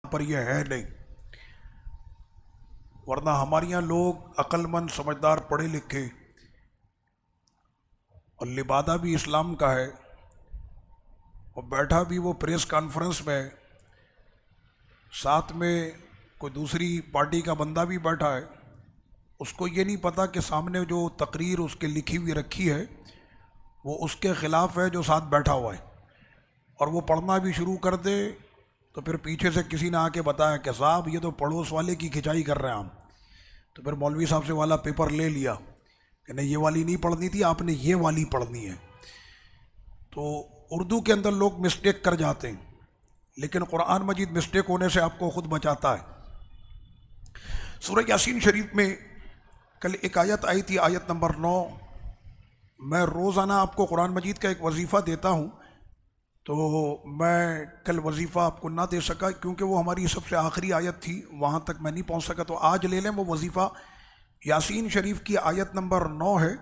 پر یہ ہے نہیں، ورنہ ہمارے یہاں لوگ عقل مند سمجھدار پڑھے لکھے اور لبادہ بھی اسلام کا ہے اور بیٹھا بھی وہ پریس کانفرنس میں ہے، ساتھ میں کوئی دوسری پارٹی کا بندہ بھی بیٹھا ہے، اس کو یہ نہیں پتہ کہ سامنے جو تقریر اس کے لکھی ہوئی رکھی ہے وہ اس کے خلاف ہے جو ساتھ بیٹھا ہوا ہے، اور وہ پڑھنا بھی شروع کر دے تو پھر پیچھے سے کسی نے آ کے بتایا کہ صاحب یہ تو پڑوس والے کی کھنچائی کر رہے ہیں ہم، تو پھر مولوی صاحب سے والا پیپر لے لیا کہ نہیں یہ والی نہیں پڑھنی تھی، آپ نے یہ والی پڑھنی ہے۔ تو اردو کے اندر لوگ مسٹیک کر جاتے ہیں، لیکن قرآن مجید مسٹیک ہونے سے آپ کو خود بچاتا ہے۔ سورہ یاسین شریف میں کل ایک آیت آئی تھی، آیت نمبر 9۔ میں روزانہ آپ کو قرآن مجید کا ایک وظیفہ دیتا ہوں، تو میں کل وظیفہ آپ کو نہ دے سکا کیونکہ وہ ہماری سب سے آخری آیت تھی، وہاں تک میں نہیں پہنچ سکا، تو آج لے لیں وہ وظیفہ۔ یاسین شریف کی آیت نمبر 9 ہے۔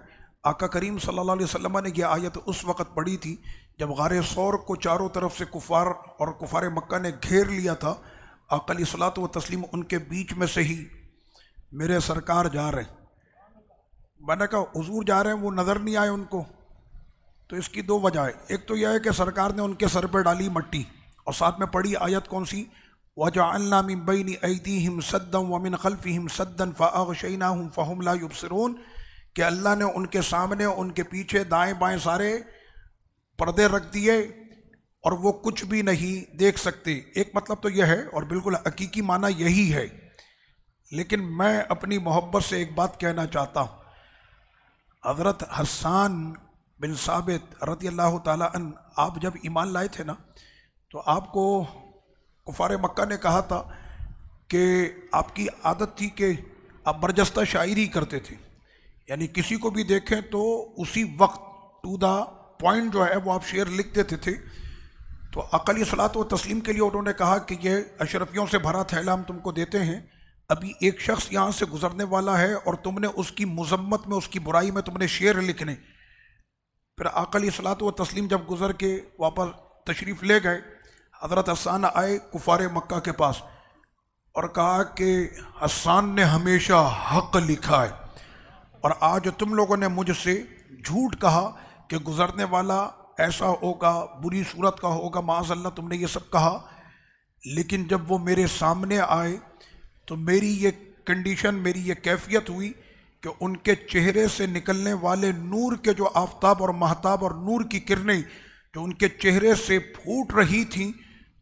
آقا کریم صلی اللہ علیہ وسلم نے یہ آیت اس وقت پڑھی تھی جب غار ثور کو چاروں طرف سے کفار اور کفار مکہ نے گھیر لیا تھا۔ آقا علیہ الصلوۃ والتسلیم ان کے بیچ میں سے ہی میرے سرکار جا رہے ہیں۔ میں نے کہا حضور جا رہے ہیں، وہ نظر نہیں آئے ان کو، تو اس کی دو وجہ ہے۔ ایک تو یہ ہے کہ سرکار نے ان کے سر پہ ڈالی مٹی، اور ساتھ میں پڑھی آیت کون سی، وَجَعَلْنَا مِن بَيْنِ أَيْدِيهِمْ سَدًّا وَمِنْ خَلْفِهِمْ سَدًّا فَأَغْشَيْنَاهُمْ فَهُمْ لَا يُبْصِرُونَ، کہ اللہ نے ان کے سامنے ان کے پیچھے دائیں بائیں سارے پردے رکھ دیے اور وہ کچھ بھی نہیں دیکھ سکتے۔ ایک مطلب تو یہ ہے، اور بالکل حقیقی معنی یہی ہے، لیکن میں اپنی محبت سے ایک بات کہنا چاہتا ہوں۔ حضرت حسان بن ثابت رضی اللہ تعالیٰ عنہ، آپ جب ایمان لائے تھے نا تو آپ کو کفار مکہ نے کہا تھا کہ آپ کی عادت تھی کہ آپ برجستہ شاعری کرتے تھے، یعنی کسی کو بھی دیکھیں تو اسی وقت ٹو دا پوائنٹ جو ہے وہ آپ شعر لکھ دیتے تھے۔ تو آقا علیہ الصلوۃ والتسلیم کے لیے انہوں نے کہا کہ یہ اشرفیوں سے بھرا تھیلا ہم تم کو دیتے ہیں، ابھی ایک شخص یہاں سے گزرنے والا ہے اور تم نے اس کی مذمت میں، اس کی برائی میں تم نے شعر لکھنے۔ پھر آقا علیہ الصلوۃ والتسلیم جب گزر کے واپس تشریف لے گئے، حضرت حسان آئے کفار مکہ کے پاس اور کہا کہ حسان نے ہمیشہ حق لکھا ہے، اور آج تم لوگوں نے مجھ سے جھوٹ کہا کہ گزرنے والا ایسا ہوگا، بری صورت کا ہوگا، معاذ اللہ تم نے یہ سب کہا، لیکن جب وہ میرے سامنے آئے تو میری یہ کنڈیشن، میری یہ کیفیت ہوئی کہ ان کے چہرے سے نکلنے والے نور کے جو آفتاب اور مہتاب اور نور کی کرنیں جو ان کے چہرے سے پھوٹ رہی تھیں،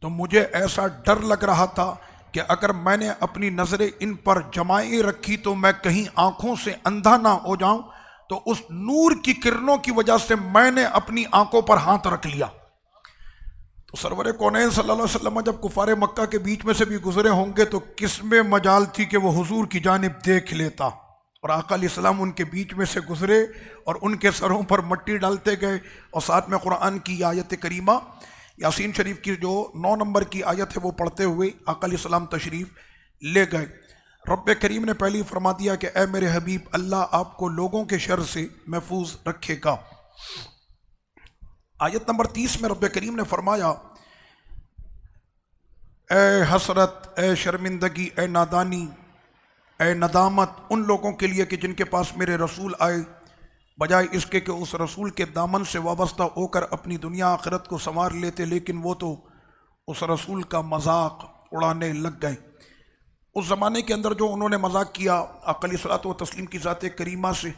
تو مجھے ایسا ڈر لگ رہا تھا کہ اگر میں نے اپنی نظریں ان پر جمائے رکھی تو میں کہیں آنکھوں سے اندھا نہ ہو جاؤں، تو اس نور کی کرنوں کی وجہ سے میں نے اپنی آنکھوں پر ہاتھ رکھ لیا۔ تو سرور کونین صلی اللہ علیہ وسلم جب کفار مکہ کے بیچ میں سے بھی گزرے ہوں گے تو کس میں مجال تھی کہ وہ حضور کی جانب دیکھ لیتا، اور آقا علیہ السلام ان کے بیچ میں سے گزرے اور ان کے سروں پر مٹی ڈالتے گئے، اور ساتھ میں قرآن کی آیت کریمہ یاسین شریف کی جو 9 نمبر کی آیت ہے وہ پڑھتے ہوئے آقا علیہ السلام تشریف لے گئے۔ رب کریم نے پہلے فرما دیا کہ اے میرے حبیب، اللہ آپ کو لوگوں کے شر سے محفوظ رکھے گا۔ آیت نمبر 30 میں رب کریم نے فرمایا، اے حسرت، اے شرمندگی، اے نادانی، اے ندامت ان لوگوں کے لیے کہ جن کے پاس میرے رسول آئے، بجائے اس کے کہ اس رسول کے دامن سے وابستہ ہو کر اپنی دنیا آخرت کو سنوار لیتے، لیکن وہ تو اس رسول کا مذاق اڑانے لگ گئے۔ اس زمانے کے اندر جو انہوں نے مذاق کیا آقا علیہ الصلوۃ والتسلیم کی ذات کریمہ سے،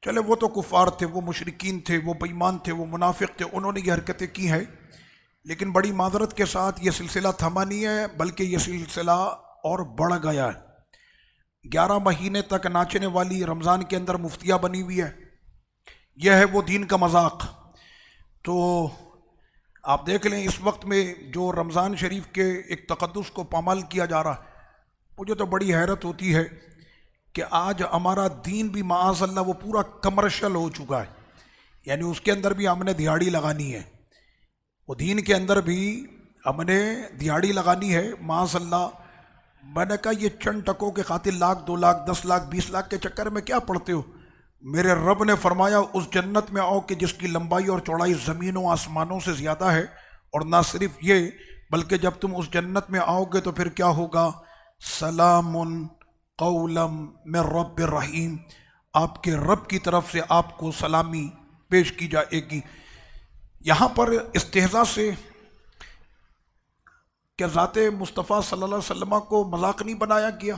چلے وہ تو کفار تھے، وہ مشرکین تھے، وہ بے ایمان تھے، وہ منافق تھے، انہوں نے یہ حرکتیں کی ہیں، لیکن بڑی معذرت کے ساتھ یہ سلسلہ تھما نہیں ہے، بلکہ یہ سلسلہ اور بڑھ گیا ہے۔ 11 مہینے تک ناچنے والی رمضان کے اندر مفتیہ بنی ہوئی ہے، یہ ہے وہ دین کا مذاق۔ تو آپ دیکھ لیں اس وقت میں جو رمضان شریف کے ایک تقدس کو پامال کیا جا رہا ہے، مجھے تو بڑی حیرت ہوتی ہے کہ آج ہمارا دین بھی معاذ اللہ وہ پورا کمرشل ہو چکا ہے، یعنی اس کے اندر بھی ہم نے دہاڑی لگانی ہے، وہ دین کے اندر بھی ہم نے دہاڑی لگانی ہے معاذ اللہ۔ میں نے کہا یہ چند ٹکوں کے خاطر 1 لاکھ 2 لاکھ 10 لاکھ 20 لاکھ کے چکر میں کیا پڑھتے ہو؟ میرے رب نے فرمایا اس جنت میں آؤ کہ جس کی لمبائی اور چوڑائی زمین و آسمانوں سے زیادہ ہے، اور نہ صرف یہ بلکہ جب تم اس جنت میں آؤ گے تو پھر کیا ہوگا؟ سلام قولا من رب الرحیم، آپ کے رب کی طرف سے آپ کو سلامی پیش کی جائے گی۔ یہاں پر استہزاء سے کہ ذات مصطفیٰ صلی اللہ علیہ وسلم کو مذاق نہیں بنایا گیا؟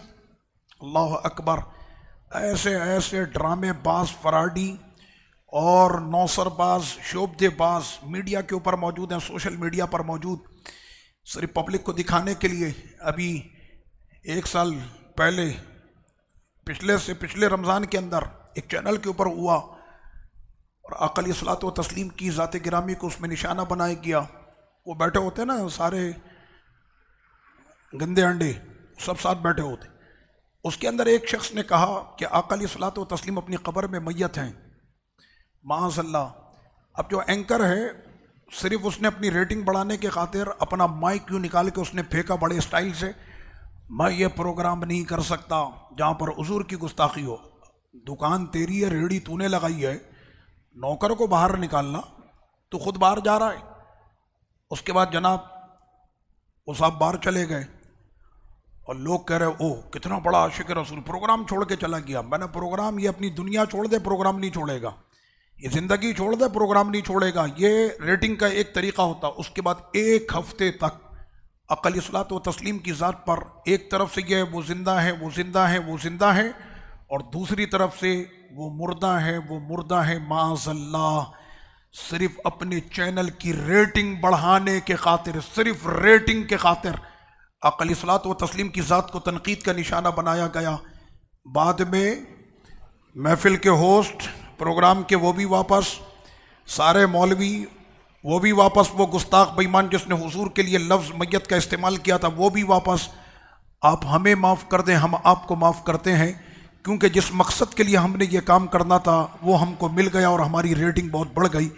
اللہ اکبر! ایسے ایسے ڈرامے باز، فراڈی اور نوسر باز، شعبدے باز میڈیا کے اوپر موجود ہیں، سوشل میڈیا پر موجود، صرف پبلک کو دکھانے کے لیے۔ ابھی 1 سال پہلے پچھلے رمضان کے اندر ایک چینل کے اوپر ہوا اور آقا علیہ الصلوۃ والتسلیم کی ذات گرامی کو اس میں نشانہ بنایا گیا۔ وہ بیٹھے ہوتے ہیں نا سارے گندے انڈے، سب ساتھ بیٹھے ہوتے۔ اس کے اندر ایک شخص نے کہا کہ آقا علیہ الصلوۃ والتسلیم اپنی قبر میں میت ہیں، معاذ اللہ۔ اب جو اینکر ہے صرف اس نے اپنی ریٹنگ بڑھانے کے خاطر اپنا مائک کیوں نکال کے اس نے پھینکا بڑے اسٹائل سے، میں یہ پروگرام نہیں کر سکتا جہاں پر حضور کی گستاخی ہو۔ دکان تیری ہے، ریڑھی تو نے لگائی ہے، نوکر کو باہر نکالنا، تو خود باہر جا رہا ہے۔ اس کے بعد جناب وہ صاحب باہر چلے گئے اور لوگ کہہ رہے او کتنا بڑا عاشق رسول، پروگرام چھوڑ کے چلا گیا۔ میں نے پروگرام، یہ اپنی دنیا چھوڑ دے پروگرام نہیں چھوڑے گا، یہ زندگی چھوڑ دے پروگرام نہیں چھوڑے گا۔ یہ ریٹنگ کا ایک طریقہ ہوتا۔ اس کے بعد 1 ہفتے تک آقا علیہ الصلوۃ والتسلیم کی ذات پر ایک طرف سے یہ وہ زندہ ہے، وہ زندہ ہے، وہ زندہ ہے، اور دوسری طرف سے وہ مردہ ہے، وہ مردہ ہے، معاذ اللہ۔ صرف اپنے چینل کی ریٹنگ بڑھانے کے خاطر، صرف ریٹنگ کے خاطر آقا علیہ الصلوۃ والتسلیم کی ذات کو تنقید کا نشانہ بنایا گیا۔ بعد میں محفل کے ہوسٹ، پروگرام کے وہ بھی واپس، سارے مولوی وہ بھی واپس، وہ گستاخ بے ایمان جس نے حضور کے لیے لفظ میت کا استعمال کیا تھا وہ بھی واپس۔ آپ ہمیں معاف کر دیں، ہم آپ کو معاف کرتے ہیں، کیونکہ جس مقصد کے لیے ہم نے یہ کام کرنا تھا وہ ہم کو مل گیا اور ہماری ریٹنگ بہت بڑھ گئی۔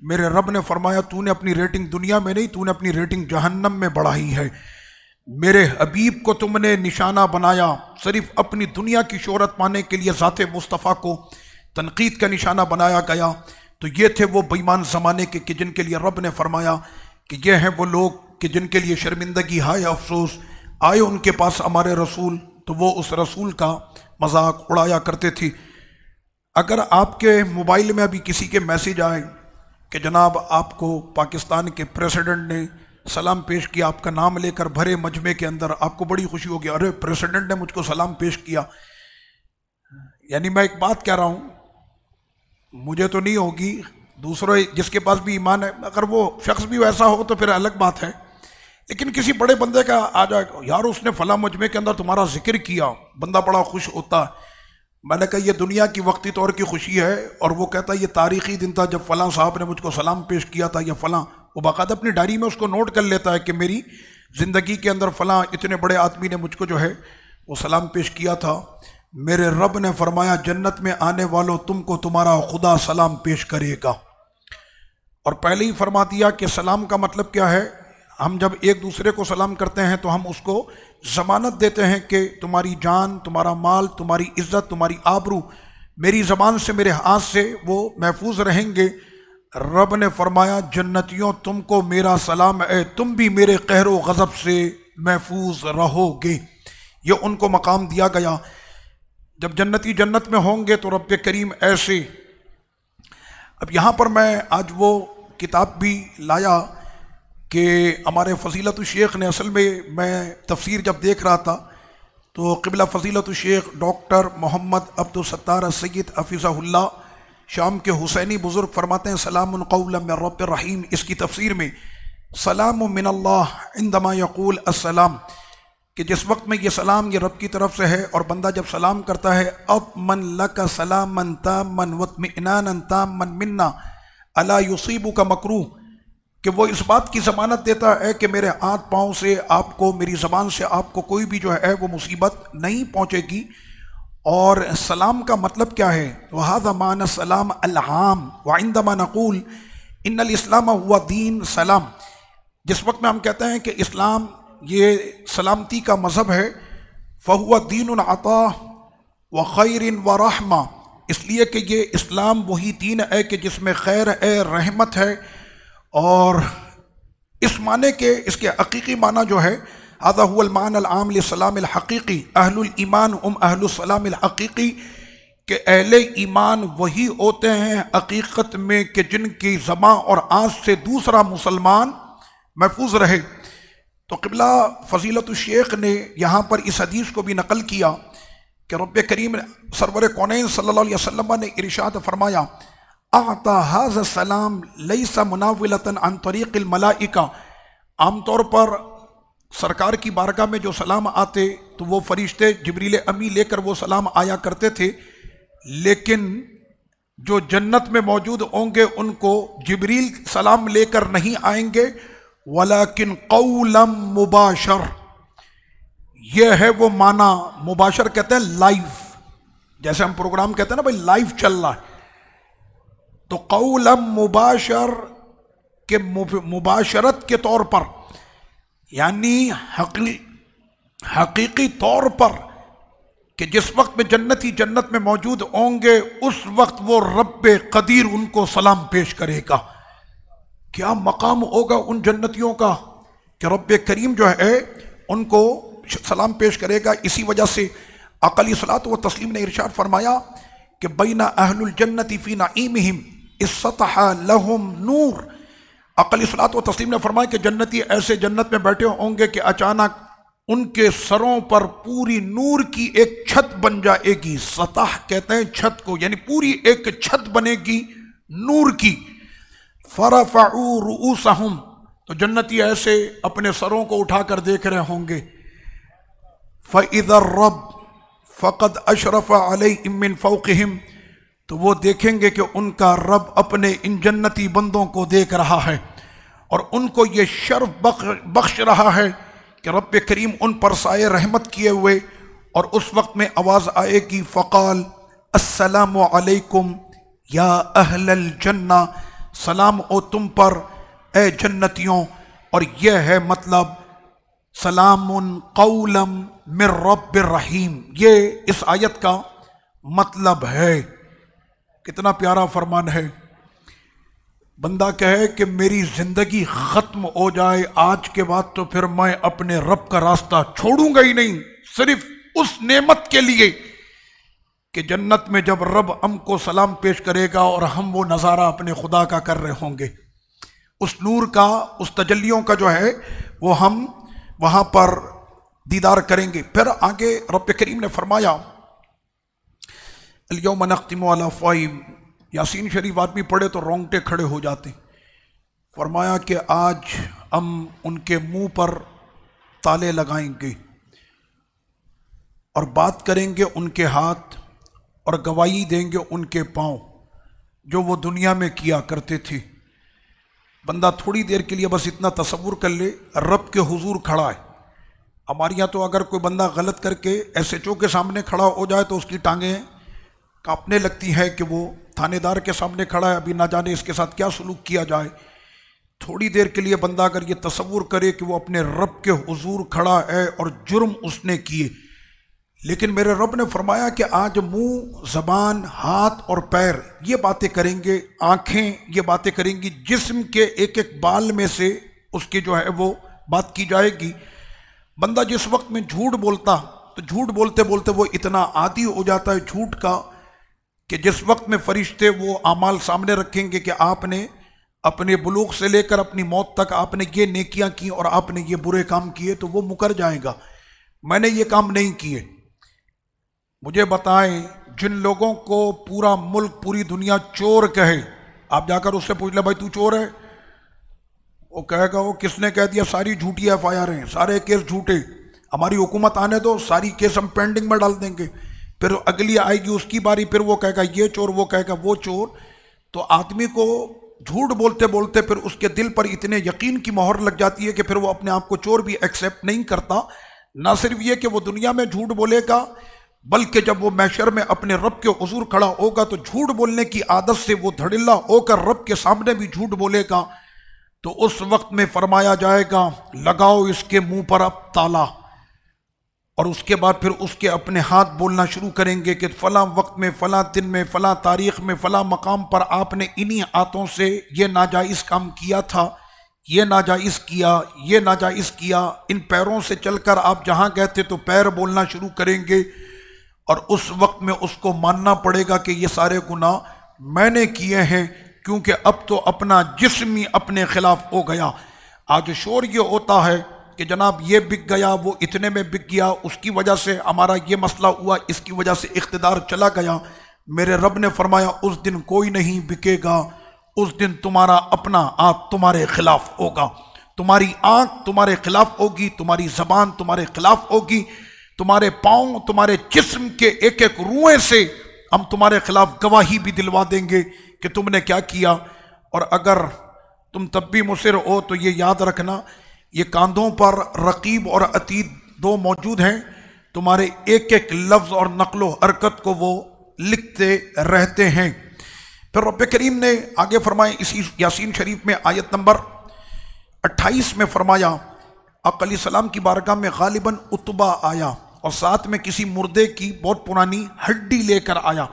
میرے رب نے فرمایا تو نے اپنی ریٹنگ دنیا میں نہیں، تو نے اپنی ریٹنگ جہنم میں بڑھائی ہے۔ میرے حبیب کو تم نے نشانہ بنایا صرف اپنی دنیا کی شہرت پانے کے لیے، ذات مصطفیٰ کو تنقید کا نشانہ بنایا گیا۔ تو یہ تھے وہ بے ایمان زمانے کے کہ جن کے لیے رب نے فرمایا کہ یہ ہیں وہ لوگ کہ جن کے لیے شرمندگی، ہائے افسوس، آئے ان کے پاس ہمارے رسول تو وہ اس رسول کا مذاق اڑایا کرتے تھے۔ اگر آپ کے موبائل میں ابھی کسی کے میسیج آئے کہ جناب آپ کو پاکستان کے پریسیڈنٹ نے سلام پیش کیا، آپ کا نام لے کر بھرے مجمع کے اندر، آپ کو بڑی خوشی ہوگی، ارے پریسیڈنٹ نے مجھ کو سلام پیش کیا۔ یعنی میں ایک بات کہہ رہا ہوں، مجھے تو نہیں ہوگی، دوسرے جس کے پاس بھی ایمان ہے، اگر وہ شخص بھی ویسا ہو تو پھر الگ بات ہے، لیکن کسی بڑے بندے کا آ جائے یار اس نے فلاں مجمع کے اندر تمہارا ذکر کیا، بندہ بڑا خوش ہوتا ہے۔ میں نے کہا یہ دنیا کی وقتی طور کی خوشی ہے، اور وہ کہتا ہے یہ تاریخی دن تھا جب فلاں صاحب نے مجھ کو سلام پیش کیا تھا، یا فلاں، وہ باقاعدہ اپنی ڈائری میں اس کو نوٹ کر لیتا ہے کہ میری زندگی کے اندر فلاں اتنے بڑے آدمی نے مجھ کو جو ہے وہ سلام پیش کیا تھا۔ میرے رب نے فرمایا جنت میں آنے والوں تم کو تمہارا خدا سلام پیش کرے گا، اور پہلے ہی فرما دیا کہ سلام کا مطلب کیا ہے۔ ہم جب ایک دوسرے کو سلام کرتے ہیں تو ہم اس کو ضمانت دیتے ہیں کہ تمہاری جان، تمہارا مال، تمہاری عزت، تمہاری آبرو میری زبان سے، میرے ہاتھ سے وہ محفوظ رہیں گے۔ رب نے فرمایا جنتیوں تم کو میرا سلام ہے، تم بھی میرے قہر و غضب سے محفوظ رہو گے۔ یہ ان کو مقام دیا گیا۔ جب جنتی جنت میں ہوں گے تو رب کریم ایسے، اب یہاں پر میں آج وہ کتاب بھی لایا کہ ہمارے فضیلت الشیخ نے، اصل میں تفسیر جب دیکھ رہا تھا تو قبلہ فضیلت الشیخ ڈاکٹر محمد عبدالستار السید حفظہ اللہ شام کے حسینی بزرگ فرماتے ہیں سلام قولا من رب الرحیم، اس کی تفسیر میں سلام من اللہ عندما یقول السلام، کہ جس وقت میں یہ سلام یہ رب کی طرف سے ہے اور بندہ جب سلام کرتا ہے اطمن لک سلاما تاما واطمئنانا تاما منا الا یصیبک مکروہ، کہ وہ اس بات کی ضمانت دیتا ہے کہ میرے ہاتھ پاؤں سے آپ کو، میری زبان سے آپ کو کوئی بھی جو ہے وہ مصیبت نہیں پہنچے گی۔ اور سلام کا مطلب کیا ہے؟ وَهَذَا مَعْنَ السَّلَامِ الْعَامِ وَعِنْدَمَا نَقُولُ إِنَّ الْإِسْلَامَ هُوَ دِينُ سلام، جس وقت میں ہم کہتے ہیں کہ اسلام یہ سلامتی کا مذہب ہے، فَهُوَ دِينٌ عَطَاءٍ وَخَيْرٍ وَرَحْمَةٍ، اس لیے کہ یہ اسلام وہی دین ہے کہ جس میں خیر ہے، رحمت ہے، اور اس معنی کے اس کے حقیقی معنی جو ہے هذا هو المعنى العام للسلام الحقیقی، اہل الایمان هم اہل السلام الحقیقی، کہ اہل ایمان وہی ہوتے ہیں حقیقت میں کہ جن کی زبان اور آنکھ سے دوسرا مسلمان محفوظ رہے۔ تو قبلہ فضیلت الشیخ نے یہاں پر اس حدیث کو بھی نقل کیا کہ رب کریم سرور کونین صلی اللہ علیہ وسلم نے ارشاد فرمایا اعطا ھذا السلام لیس مناولۃ عن طریق الملائکہ۔ عام طور پر سرکار کی بارگاہ میں جو سلام آتے تو وہ فرشتے جبریل امی لے کر وہ سلام آیا کرتے تھے، لیکن جو جنت میں موجود ہوں گے ان کو جبریل سلام لے کر نہیں آئیں گے، ولیکن قولا مباشر، یہ ہے وہ معنی، مباشر کہتے ہیں لائف، جیسے ہم پروگرام کہتے ہیں نا بھائی لائف چل رہا ہے، تو قولا مباشر کے مباشرت کے طور پر، یعنی حقیقی طور پر کہ جس وقت میں جنتی جنت میں موجود ہوں گے اس وقت وہ رب قدیر ان کو سلام پیش کرے گا۔ کیا مقام ہوگا ان جنتیوں کا کہ رب کریم جو ہے ان کو سلام پیش کرے گا۔ اسی وجہ سے آقا علیہ الصلوۃ والتسلیم نے ارشاد فرمایا کہ بین اہل الجنت فی نعیمہم اسطح لہم نور۔ آقا علیہ الصلوۃ والتسلیم نے فرمایا کہ جنتی ایسے جنت میں بیٹھے ہوں گے کہ اچانک ان کے سروں پر پوری نور کی ایک چھت بن جائے گی۔ سطح کہتے ہیں چھت کو، یعنی پوری ایک چھت بنے گی نور کی۔ فرفعوا رؤوسہم، تو جنتی ایسے اپنے سروں کو اٹھا کر دیکھ رہے ہوں گے۔ فَإِذَا الرَّبُّ فَقَدْ أَشْرَفَ عَلَيْهِمْ مِنْ فَوْقِهِمْ، تو وہ دیکھیں گے کہ ان کا رب اپنے ان جنتی بندوں کو دیکھ رہا ہے اور ان کو یہ شرف بخش رہا ہے کہ رب کریم ان پر سائے رحمت کیے ہوئے، اور اس وقت میں آواز آئے گی فقال السلام علیکم یا اہل الجنہ، سلام او تم پر اے جنتیوں۔ اور یہ ہے مطلب سلام قولا من رب الرحیم، یہ اس آیت کا مطلب ہے۔ کتنا پیارا فرمان ہے، بندہ کہے کہ میری زندگی ختم ہو جائے آج کے بعد تو پھر میں اپنے رب کا راستہ چھوڑوں گا ہی نہیں، صرف اس نعمت کے لیے کہ جنت میں جب رب ہم کو سلام پیش کرے گا اور ہم وہ نظارہ اپنے خدا کا کر رہے ہوں گے، اس نور کا، اس تجلیوں کا جو ہے وہ ہم وہاں پر دیدار کریں گے۔ پھر آگے رب کریم نے فرمایا الیوم نختم علی افواہہم، یاسین شریف آدمی پڑھے تو رونگٹے کھڑے ہو جاتے، فرمایا کہ آج ہم ان کے منہ پر تالے لگائیں گے اور بات کریں گے ان کے ہاتھ اور گواہی دیں گے ان کے پاؤں جو وہ دنیا میں کیا کرتے تھے۔ بندہ تھوڑی دیر کے لیے بس اتنا تصور کر لے، رب کے حضور کھڑا ہے۔ ہمارے یہاں تو اگر کوئی بندہ غلط کر کے ایس ایچ او کے سامنے کھڑا ہو جائے تو اس کی ٹانگیں کانپنے لگتی ہے کہ وہ تھانے دار کے سامنے کھڑا ہے، ابھی نہ جانے اس کے ساتھ کیا سلوک کیا جائے۔ تھوڑی دیر کے لیے بندہ اگر یہ تصور کرے کہ وہ اپنے رب کے حضور کھڑا ہے اور جرم اس نے کیے، لیکن میرے رب نے فرمایا کہ آج منہ، زبان، ہاتھ اور پیر یہ باتیں کریں گے، آنکھیں یہ باتیں کریں گی، جسم کے ایک ایک بال میں سے اس کی جو ہے وہ بات کی جائے گی۔ بندہ جس وقت میں جھوٹ بولتا تو جھوٹ بولتے بولتے وہ اتنا عادی ہو جاتا ہے جھوٹ کا کہ جس وقت میں فرشتے وہ اعمال سامنے رکھیں گے کہ آپ نے اپنے بلوغ سے لے کر اپنی موت تک آپ نے یہ نیکیاں کی اور آپ نے یہ برے کام کیے، تو وہ مکر جائے گا، میں نے یہ کام نہیں کیے۔ مجھے بتائیں جن لوگوں کو پورا ملک، پوری دنیا چور کہے، آپ جا کر اس سے پوچھ لیں بھائی تو چور ہے، وہ کہے گا وہ کس نے کہہ دیا، ساری جھوٹی ایف آئی آر ہیں، سارے کیس جھوٹے، ہماری حکومت آنے دو، ساری کیس ہم پینڈنگ میں ڈال دیں گے۔ پھر اگلی آئے گی اس کی باری، پھر وہ کہے گا یہ چور، وہ کہے گا وہ چور۔ تو آدمی کو جھوٹ بولتے بولتے پھر اس کے دل پر اتنے یقین کی مہر لگ جاتی ہے کہ پھر وہ اپنے آپ کو چور بھی ایکسیپٹ نہیں کرتا۔ نہ صرف یہ کہ وہ دنیا میں جھوٹ بولے گا، بلکہ جب وہ محشر میں اپنے رب کے حضور کھڑا ہوگا تو جھوٹ بولنے کی عادت سے وہ دھڑلہ ہو کر رب کے سامنے بھی جھوٹ بولے گا۔ تو اس وقت میں فرمایا جائے گا لگاؤ اس کے منہ پر اب تالا، اور اس کے بعد پھر اس کے اپنے ہاتھ بولنا شروع کریں گے کہ فلاں وقت میں، فلاں دن میں، فلاں تاریخ میں، فلاں مقام پر آپ نے انہی ہاتھوں سے یہ ناجائز کام کیا تھا، یہ ناجائز کیا، یہ ناجائز کیا، ان پیروں سے چل کر آپ جہاں گئے تھے تو پیر بولنا شروع کریں گے، اور اس وقت میں اس کو ماننا پڑے گا کہ یہ سارے گناہ میں نے کیے ہیں، کیونکہ اب تو اپنا جسم ہی اپنے خلاف ہو گیا۔ آج شور یہ ہوتا ہے کہ جناب یہ بک گیا، وہ اتنے میں بک گیا، اس کی وجہ سے ہمارا یہ مسئلہ ہوا، اس کی وجہ سے اقتدار چلا گیا۔ میرے رب نے فرمایا اس دن کوئی نہیں بکے گا، اس دن تمہارا اپنا آپ تمہارے خلاف ہوگا، تمہاری آنکھ تمہارے خلاف ہوگی، تمہاری زبان تمہارے خلاف ہوگی، تمہارے پاؤں، تمہارے جسم کے ایک ایک روئے سے ہم تمہارے خلاف گواہی بھی دلوا دیں گے کہ تم نے کیا کیا۔ اور اگر تم تب بھی مصر ہو تو یہ یاد رکھنا، یہ کاندھوں پر رقیب اور عتید دو موجود ہیں، تمہارے ایک ایک لفظ اور نقل و حرکت کو وہ لکھتے رہتے ہیں۔ پھر رب کریم نے آگے فرمایا اسی یاسین شریف میں آیت نمبر 28 میں فرمایا، آقا علیہ السلام کی بارگاہ میں غالباً عتبہ آیا اور ساتھ میں کسی مردے کی بہت پرانی ہڈی لے کر آیا،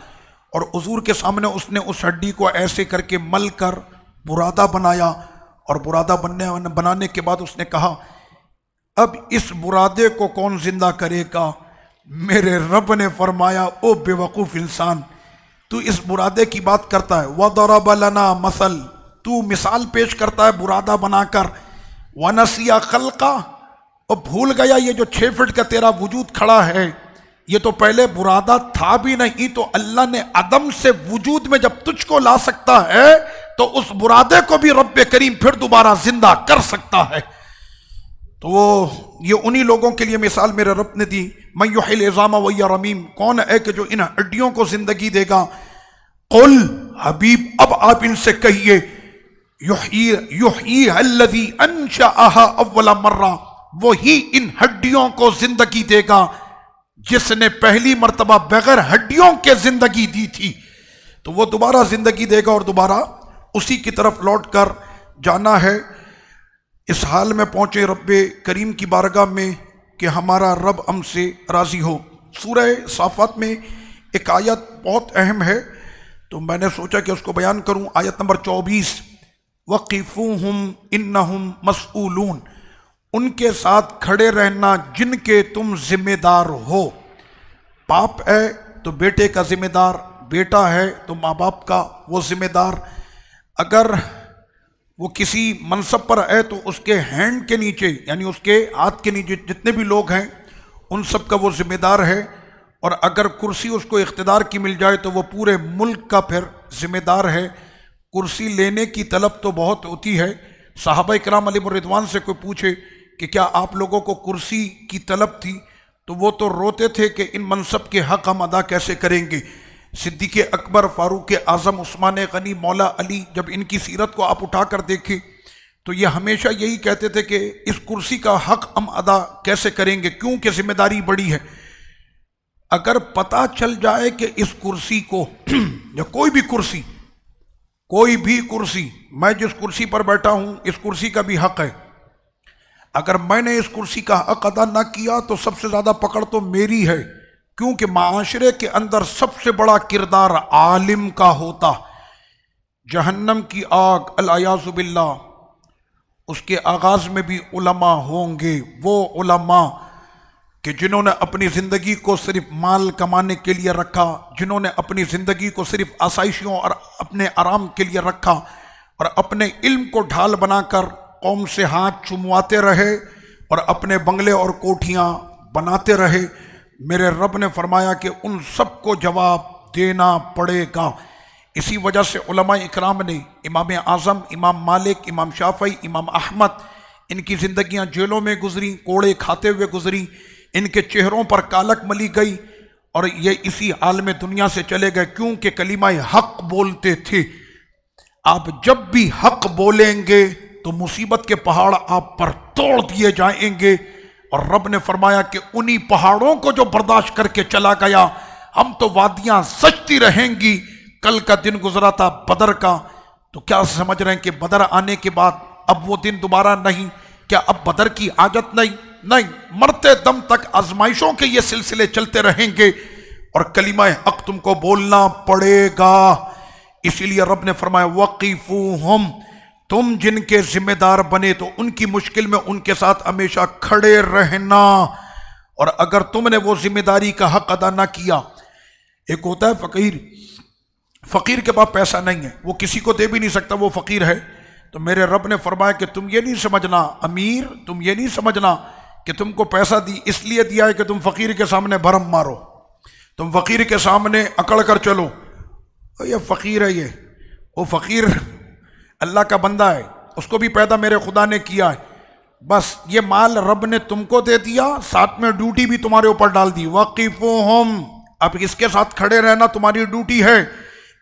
اور حضور کے سامنے اس نے اس ہڈی کو ایسے کر کے مل کر برادہ بنایا، اور برادہ بنانے کے بعد اس نے کہا اب اس برادے کو کون زندہ کرے گا؟ میرے رب نے فرمایا او بے وقوف انسان، تو اس برادے کی بات کرتا ہے، وَضَرَبَ لَنَا مَثَل، تو مثال پیش کرتا ہے برادہ بنا کر، وَنَسِيَ خَلْقَ، اور بھول گیا یہ جو 6 فٹ کا تیرا وجود کھڑا ہے یہ تو پہلے برادہ تھا بھی نہیں، تو اللہ نے عدم سے وجود میں جب تجھ کو لا سکتا ہے تو اس برادے کو بھی رب کریم پھر دوبارہ زندہ کر سکتا ہے۔ تو وہ یہ انہی لوگوں کے لیے مثال میرے رب نے دی، مَن یحیی العظام وہی رمیم، کون ہے کہ جو ان ہڈیوں کو زندگی دے گا؟ قل، حبیب اب آپ ان سے کہیے، یحییھا الذی انشأھا اول مرہ، وہی ان ہڈیوں کو زندگی دے گا جس نے پہلی مرتبہ بغیر ہڈیوں کے زندگی دی تھی، تو وہ دوبارہ زندگی دے گا اور دوبارہ اسی کی طرف لوٹ کر جانا ہے۔ اس حال میں پہنچے رب کریم کی بارگاہ میں کہ ہمارا رب ہم سے راضی ہو۔ سورہ صافات میں ایک آیت بہت اہم ہے تو میں نے سوچا کہ اس کو بیان کروں، آیت نمبر 24، وَقِفُوهُمْ إِنَّهُمْ مَسْئُولُونَ، ان کے ساتھ کھڑے رہنا جن کے تم ذمہ دار ہو۔ باپ ہے تو بیٹے کا ذمہ دار، بیٹا ہے تو ماں باپ کا وہ ذمہ دار، اگر وہ کسی منصب پر ہے تو اس کے ہینڈ کے نیچے یعنی اس کے ہاتھ کے نیچے جتنے بھی لوگ ہیں ان سب کا وہ ذمہ دار ہے، اور اگر کرسی اس کو اقتدار کی مل جائے تو وہ پورے ملک کا پھر ذمہ دار ہے۔ کرسی لینے کی طلب تو بہت ہوتی ہے، صحابہ کرام علیہم الرضوان سے کوئی پوچھے کہ کیا آپ لوگوں کو کرسی کی طلب تھی تو وہ تو روتے تھے کہ ان منصب کے حق ہم ادا کیسے کریں گے۔ صدیق اکبر، فاروق اعظم، عثمان غنی، مولا علی، جب ان کی سیرت کو آپ اٹھا کر دیکھیں تو یہ ہمیشہ یہی کہتے تھے کہ اس کرسی کا حق ہم ادا کیسے کریں گے، کیونکہ ذمہ داری بڑی ہے۔ اگر پتہ چل جائے کہ اس کرسی کو یا کوئی بھی کرسی، میں جس کرسی پر بیٹھا ہوں اس کرسی کا بھی حق ہے، اگر میں نے اس کرسی کا حق ادا نہ کیا تو سب سے زیادہ پکڑ تو میری ہے، کیونکہ معاشرے کے اندر سب سے بڑا کردار عالم کا ہوتا۔ جہنم کی آگ العیاذ باللہ، اس کے آغاز میں بھی علماء ہوں گے، وہ علماء کہ جنہوں نے اپنی زندگی کو صرف مال کمانے کے لیے رکھا، جنہوں نے اپنی زندگی کو صرف آسائشوں اور اپنے آرام کے لیے رکھا، اور اپنے علم کو ڈھال بنا کر قوم سے ہاتھ چمواتے رہے اور اپنے بنگلے اور کوٹھیاں بناتے رہے۔ میرے رب نے فرمایا کہ ان سب کو جواب دینا پڑے گا۔ اسی وجہ سے علماء اکرام نے، امام اعظم، امام مالک، امام شافعی، امام احمد، ان کی زندگیاں جیلوں میں گزری، کوڑے کھاتے ہوئے گزری، ان کے چہروں پر کالک ملی گئی، اور یہ اسی حال میں دنیا سے چلے گئے کیونکہ کلمہ حق بولتے تھے۔ آپ جب بھی حق بولیں گے تو مصیبت کے پہاڑ آپ پر توڑ دیے جائیں گے، اور رب نے فرمایا کہ انہی پہاڑوں کو جو برداشت کر کے چلا گیا، ہم تو وادیاں سجتی رہیں گی۔ کل کا دن گزرا تھا بدر کا، تو کیا سمجھ رہے ہیں کہ بدر آنے کے بعد اب وہ دن دوبارہ نہیں؟ کیا اب بدر کی حاجت نہیں، مرتے دم تک آزمائشوں کے یہ سلسلے چلتے رہیں گے، اور کلمہ حق تم کو بولنا پڑے گا۔ اسی لیے رب نے فرمایا وقفوہم، تم جن کے ذمہ دار بنے تو ان کی مشکل میں ان کے ساتھ ہمیشہ کھڑے رہنا، اور اگر تم نے وہ ذمہ داری کا حق ادا نہ کیا، ایک ہوتا ہے فقیر، فقیر کے پاس پیسہ نہیں ہے، وہ کسی کو دے بھی نہیں سکتا، وہ فقیر ہے، تو میرے رب نے فرمایا کہ تم یہ نہیں سمجھنا امیر، تم یہ نہیں سمجھنا کہ تم کو پیسہ دی اس لیے دیا ہے کہ تم فقیر کے سامنے بھرم مارو، تم فقیر کے سامنے اکڑ کر چلو، یہ فقیر ہے، وہ فقیر اللہ کا بندہ ہے، اس کو بھی پیدا میرے خدا نے کیا ہے، بس یہ مال رب نے تم کو دے دیا، ساتھ میں ڈیوٹی بھی تمہارے اوپر ڈال دی، وقفوہم، اب اس کے ساتھ کھڑے رہنا تمہاری ڈیوٹی ہے،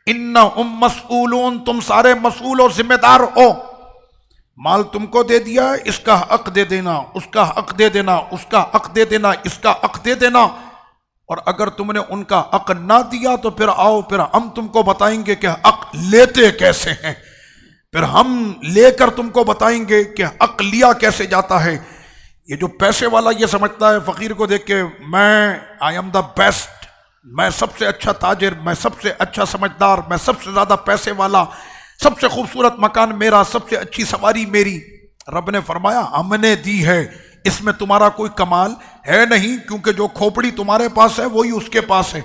انہم مسئولون، تم سارے مسئول و ذمہ دار ہو، مال تم کو دے دیا ہے، اس کا حق دے دینا، اس کا حق دے دینا، اس کا حق دے دینا، اس کا حق دے دینا، اور اگر تم نے ان کا حق نہ دیا تو پھر آؤ، پھر ہم تم کو بتائیں گے کہ حق لیتے کیسے ہیں، پھر ہم لے کر تم کو بتائیں گے کہ حق لیا کیسے جاتا ہے۔ یہ جو پیسے والا یہ سمجھتا ہے فقیر کو دیکھ کے میں آئی ایم دا بیسٹ، میں سب سے اچھا تاجر، میں سب سے اچھا سمجھدار، میں سب سے زیادہ پیسے والا، سب سے خوبصورت مکان میرا، سب سے اچھی سواری میری، رب نے فرمایا ہم نے دی ہے، اس میں تمہارا کوئی کمال ہے نہیں، کیونکہ جو کھوپڑی تمہارے پاس ہے وہی اس کے پاس ہے،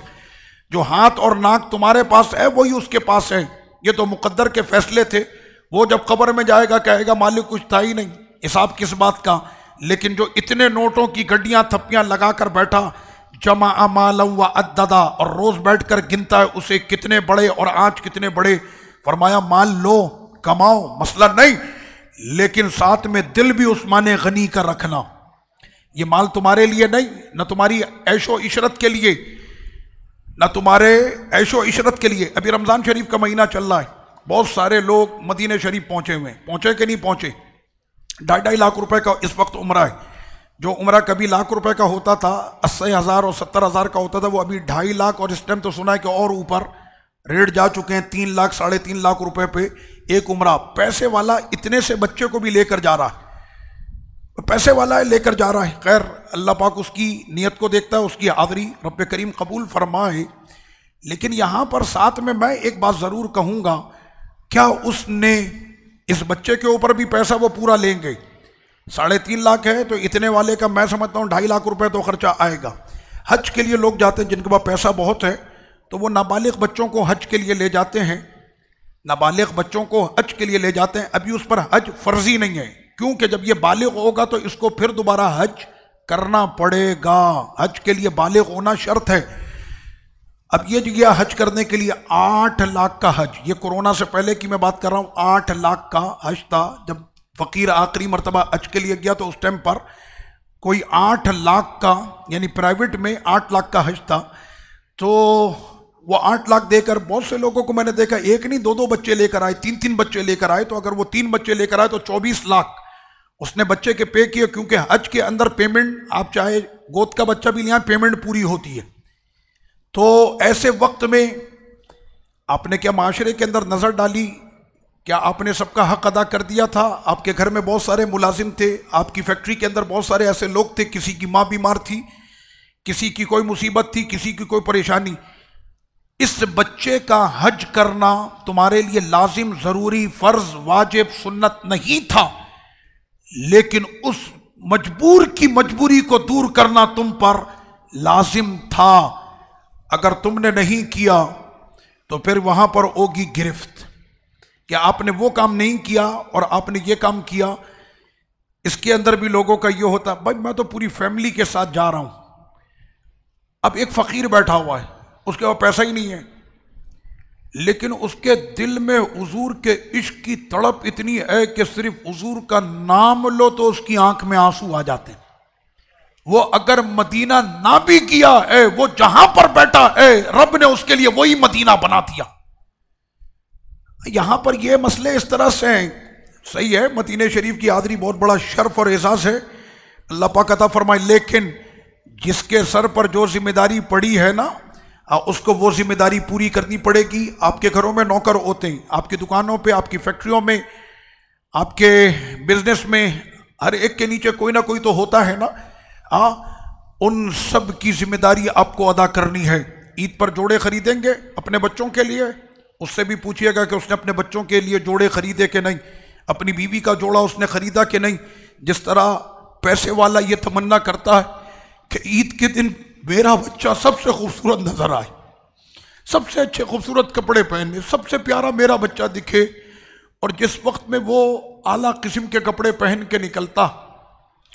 جو ہاتھ اور ناک تمہارے پاس ہے وہی اس کے پاس ہے، یہ تو مقدر کے فیصلے تھے، وہ جب قبر میں جائے گا کہے گا مالک کچھ تھا ہی نہیں، حساب کس بات کا، لیکن جو اتنے نوٹوں کی گڈیاں تھپیاں لگا کر بیٹھا، جمع مالا و عددا، اور روز بیٹھ کر گنتا ہے اسے کتنے بڑے اور آج کتنے بڑے، فرمایا مال لو کماؤ مسئلہ نہیں، لیکن ساتھ میں دل بھی عثمان غنی کا رکھنا، یہ مال تمہارے لیے نہیں، نہ تمہاری عیش و عشرت کے لیے، نہ تمہارے عیش و عشرت کے لیے۔ ابھی رمضان شریف کا مہینہ چل رہا ہے، بہت سارے لوگ مدینہ شریف پہنچے ہوئے ہیں، پہنچے کہ نہیں پہنچے، 2.5 لاکھ روپے کا اس وقت عمرہ ہے، جو عمرہ کبھی لاکھ روپے کا ہوتا تھا، 80,000 اور 70,000 کا ہوتا تھا، وہ ابھی 2.5 لاکھ، اور اس ٹائم تو سنا ہے کہ اور اوپر ریٹ جا چکے ہیں، 3 لاکھ 3.5 لاکھ روپے پہ ایک عمرہ۔ پیسے والا اتنے سے بچے کو بھی لے کر جا رہا ہے، پیسے والا ہے لے کر جا رہا ہے، خیر اللہ پاک اس کی نیت کو دیکھتا ہے، اس کی حاضری رب کریم قبول فرمائے۔ لیکن یہاں پر ساتھ میں ایک بات ضرور کہوں گا، کیا اس نے اس بچے کے اوپر بھی پیسہ وہ پورا لیں گے؟ 3.5 لاکھ ہے تو اتنے والے کا میں سمجھتا ہوں 2.5 لاکھ روپے تو خرچہ آئے گا۔ حج کے لیے لوگ جاتے ہیں جن کے پاس پیسہ بہت ہے، تو وہ نابالغ بچوں کو حج کے لیے لے جاتے ہیں، نابالغ بچوں کو حج کے لیے لے جاتے ہیں، ابھی اس پر حج فرضی نہیں ہے، کیونکہ جب یہ بالغ ہوگا تو اس کو پھر دوبارہ حج کرنا پڑے گا، حج کے لیے بالغ ہونا شرط ہے۔ اب یہ گیا حج کرنے کے لیے 8 لاکھ کا حج، یہ کورونا سے پہلے کی میں بات کر رہا ہوں، 8 لاکھ کا حج تھا، جب فقیر آخری مرتبہ حج کے لیے گیا تو اس ٹائم پر کوئی 8 لاکھ کا، یعنی پرائیویٹ میں 8 لاکھ کا حج تھا، تو وہ 8 لاکھ دے کر بہت سے لوگوں کو میں نے دیکھا، ایک نہیں 2 بچے لے کر آئے، 3 بچے لے کر آئے، تو اگر وہ 3 بچے لے کر آئے تو 24 لاکھ اس نے بچے کے پے کیے، کیونکہ حج کے اندر پیمنٹ آپ چاہے گود کا بچہ بھی لے آئیں پیمنٹ پوری ہوتی ہے۔ تو ایسے وقت میں آپ نے کیا معاشرے کے اندر نظر ڈالی؟ کیا آپ نے سب کا حق ادا کر دیا تھا؟ آپ کے گھر میں بہت سارے ملازم تھے، آپ کی فیکٹری کے اندر بہت سارے ایسے لوگ تھے، کسی کی ماں بیمار تھی، کسی کی کوئی مصیبت تھی، کسی کی کوئی پریشانی، اس بچے کا حج کرنا تمہارے لیے لازم، ضروری، فرض، واجب، سنت نہیں تھا، لیکن اس مجبور کی مجبوری کو دور کرنا تم پر لازم تھا۔ اگر تم نے نہیں کیا تو پھر وہاں پر ہوگی گرفت، کہ آپ نے وہ کام نہیں کیا اور آپ نے یہ کام کیا۔ اس کے اندر بھی لوگوں کا یہ ہوتا ہے، بھائی میں تو پوری فیملی کے ساتھ جا رہا ہوں، اب ایک فقیر بیٹھا ہوا ہے، اس کے پاس پیسہ ہی نہیں ہے، لیکن اس کے دل میں حضور کے عشق کی تڑپ اتنی ہے کہ صرف حضور کا نام لو تو اس کی آنکھ میں آنسو آ جاتے ہیں۔ وہ اگر مدینہ نہ بھی کیا ہے، وہ جہاں پر بیٹھا ہے رب نے اس کے لیے وہی مدینہ بنا دیا۔ یہاں پر یہ مسئلے اس طرح سے ہیں، صحیح ہے مدینہ شریف کی حاضری بہت بڑا شرف اور اعزاز ہے، اللہ پاک عطا فرمائے، لیکن جس کے سر پر جو ذمہ داری پڑی ہے نا، اس کو وہ ذمہ داری پوری کرنی پڑے گی۔ آپ کے گھروں میں نوکر ہوتے ہیں، آپ کی دکانوں پہ، آپ کی فیکٹریوں میں، آپ کے بزنس میں، ہر ایک کے نیچے کوئی نہ کوئی تو ہوتا ہے نا، ان سب کی ذمہ داری آپ کو ادا کرنی ہے۔ عید پر جوڑے خریدیں گے اپنے بچوں کے لیے، اس سے بھی پوچھئے گا کہ اس نے اپنے بچوں کے لیے جوڑے خریدے کہ نہیں، اپنی بیوی کا جوڑا اس نے خریدا کہ نہیں؟ جس طرح پیسے والا یہ تمنا کرتا ہے کہ عید کے دن میرا بچہ سب سے خوبصورت نظر آئے، سب سے اچھے خوبصورت کپڑے پہنے، سب سے پیارا میرا بچہ دکھے، اور جس وقت میں وہ اعلیٰ قسم کے کپڑے پہن کے نکلتا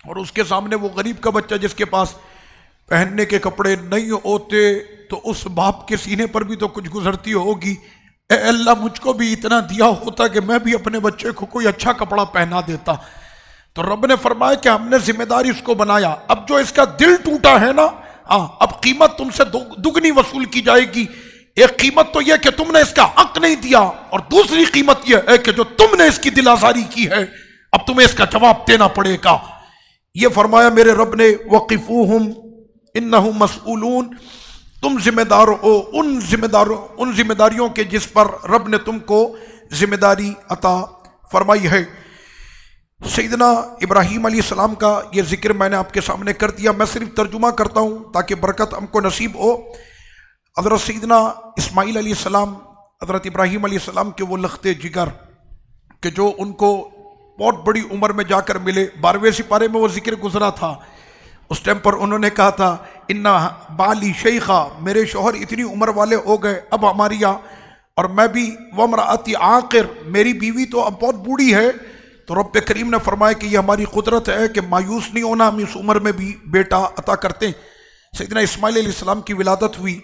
اور اس کے سامنے وہ غریب کا بچہ جس کے پاس پہننے کے کپڑے نہیں ہوتے، تو اس باپ کے سینے پر بھی تو کچھ گزرتی ہوگی، اے اللہ مجھ کو بھی اتنا دیا ہوتا کہ میں بھی اپنے بچے کو کوئی اچھا کپڑا پہنا دیتا۔ تو رب نے فرمایا کہ ہم نے ذمہ داری اس کو بنایا، اب جو اس کا دل ٹوٹا ہے نا، اب قیمت تم سے دگنی وصول کی جائے گی۔ ایک قیمت تو یہ کہ تم نے اس کا حق نہیں دیا، اور دوسری قیمت یہ ہے کہ جو تم نے اس کی دل آزاری کی ہے اب تمہیں اس کا جواب دینا پڑے گا۔ یہ فرمایا میرے رب نے وقفوہم انہم مسئولون، تم ذمہ دار ہو ان ذمہ داریوں کے جس پر رب نے تم کو ذمہ داری عطا فرمائی ہے۔ سیدنا ابراہیم علیہ السلام کا یہ ذکر میں نے آپ کے سامنے کر دیا، میں صرف ترجمہ کرتا ہوں تاکہ برکت ہم کو نصیب ہو۔ حضرت سیدنا اسماعیل علیہ السلام حضرت ابراہیم علیہ السلام کے وہ لختے جگر کہ جو ان کو بہت بڑی عمر میں جا کر ملے، 12ویں سپارے میں وہ ذکر گزرا تھا۔ اس ٹائم پر انہوں نے کہا تھا اِنَّ بالی شیخہ، میرے شوہر اتنی عمر والے ہو گئے اب ہماری اور میں بھی وامرأتی عاقر، میری بیوی تو اب بہت بوڑھی ہے۔ تو رب کریم نے فرمایا کہ یہ ہماری قدرت ہے کہ مایوس نہیں ہونا، ہم اس عمر میں بھی بیٹا عطا کرتے ہیں۔ سیدنا اسماعیل علیہ السلام کی ولادت ہوئی،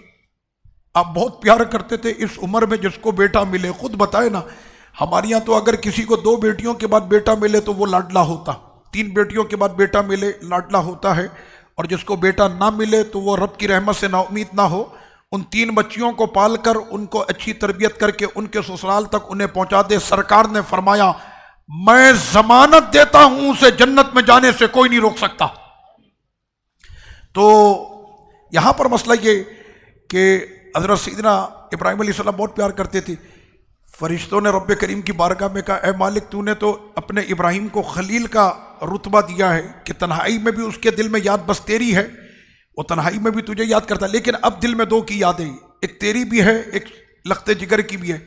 آپ بہت پیار کرتے تھے اس عمر میں جس کو بیٹا ملے، خود بتائے نا، ہمارے یہاں تو اگر کسی کو 2 بیٹیوں کے بعد بیٹا ملے تو وہ لاڈلا ہوتا، 3 بیٹیوں کے بعد بیٹا ملے لاڈلا ہوتا ہے، اور جس کو بیٹا نہ ملے تو وہ رب کی رحمت سے نا امید نہ ہو۔ ان 3 بچیوں کو پال کر ان کو اچھی تربیت کر کے ان کے سسرال تک انہیں پہنچا دے۔ سرکار نے فرمایا میں ضمانت دیتا ہوں اسے جنت میں جانے سے کوئی نہیں روک سکتا۔ تو یہاں پر مسئلہ یہ کہ حضرت سیدنا ابراہیم علیہ السلام بہت پیار کرتے تھے۔ فرشتوں نے رب کریم کی بارگاہ میں کہا اے مالک تو نے تو اپنے ابراہیم کو خلیل کا رتبہ دیا ہے کہ تنہائی میں بھی اس کے دل میں یاد بس تیری ہے، وہ تنہائی میں بھی تجھے یاد کرتا ہے، لیکن اب دل میں 2 کی یادیں، ایک تیری بھی ہے ایک لخت جگر کی بھی ہے۔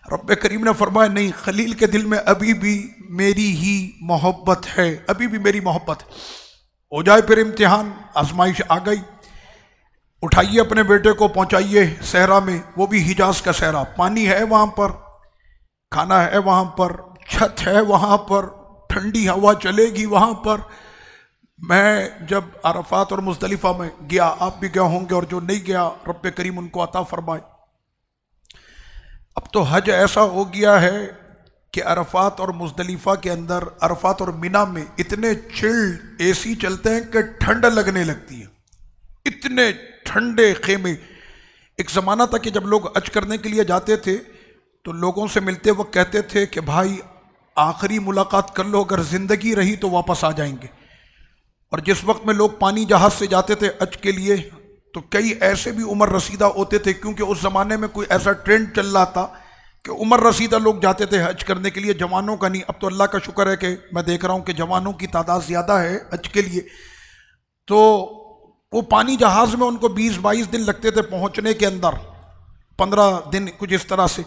رب کریم نے فرمایا نہیں، خلیل کے دل میں ابھی بھی میری ہی محبت ہے، ابھی بھی میری محبت ہو جائے پھر امتحان، آزمائش آ گئی، اٹھائیے اپنے بیٹے کو پہنچائیے صحرا میں، وہ بھی حجاز کا صحرا، پانی ہے وہاں پر، کھانا ہے وہاں پر، چھت ہے وہاں پر، ٹھنڈی ہوا چلے گی وہاں پر۔ میں جب عرفات اور مزدلفہ میں گیا، آپ بھی گئے ہوں گے، اور جو نہیں گیا رب کریم ان کو عطا فرمائے۔ اب تو حج ایسا ہو گیا ہے کہ عرفات اور مزدلفہ کے اندر، عرفات اور منی میں اتنے چلڈ اے سی چلتے ہیں کہ ٹھنڈ لگنے لگتی ہے، اتنے ٹھنڈے خیمے۔ ایک زمانہ تھا کہ جب لوگ حج کرنے کے لیے جاتے تھے تو لوگوں سے ملتے وقت کہتے تھے کہ بھائی آخری ملاقات کر لو، اگر زندگی رہی تو واپس آ جائیں گے۔ اور جس وقت میں لوگ پانی جہاز سے جاتے تھے حج کے لیے تو کئی ایسے بھی عمر رسیدہ ہوتے تھے، کیونکہ اس زمانے میں کوئی ایسا ٹرینڈ چل رہا تھا کہ عمر رسیدہ لوگ جاتے تھے حج کرنے کے لیے، جوانوں کا نہیں۔ اب تو اللہ کا شکر ہے کہ میں دیکھ رہا ہوں کہ جوانوں کی تعداد زیادہ ہے حج کے لیے۔ تو وہ پانی جہاز میں ان کو 20-22 دن لگتے تھے پہنچنے کے اندر، 15 دن کچھ اس طرح سے۔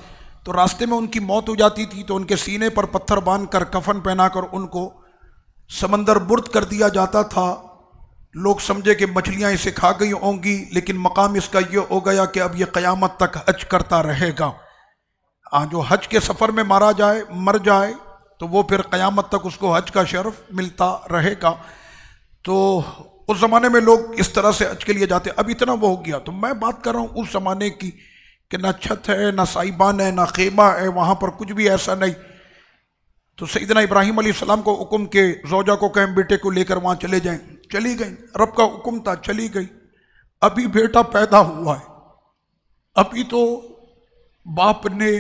تو راستے میں ان کی موت ہو جاتی تھی تو ان کے سینے پر پتھر باندھ کر کفن پہنا کر ان کو سمندر برد کر دیا جاتا تھا۔ لوگ سمجھے کہ مچھلیاں اسے کھا گئی ہوں گی، لیکن مقام اس کا یہ ہو گیا کہ اب یہ قیامت تک حج کرتا رہے گا۔ جو حج کے سفر میں مر جائے تو وہ پھر قیامت تک اس کو حج کا شرف ملتا رہے گا۔ تو اس زمانے میں لوگ اس طرح سے حج کے لیے جاتے، اب اتنا وہ ہو گیا۔ تو میں بات کر رہا ہوں اس زمانے کی کہ نہ چھت ہے، نہ سائبان ہے، نہ خیمہ ہے، وہاں پر کچھ بھی ایسا نہیں۔ تو سیدنا ابراہیم علیہ السلام کو حکم کے زوجہ کو کہیں بیٹے کو لے کر وہاں چلے جائیں، چلی گئیں، رب کا حکم تھا چلی گئی۔ ابھی بیٹا پیدا ہوا ہے، ابھی تو باپ نے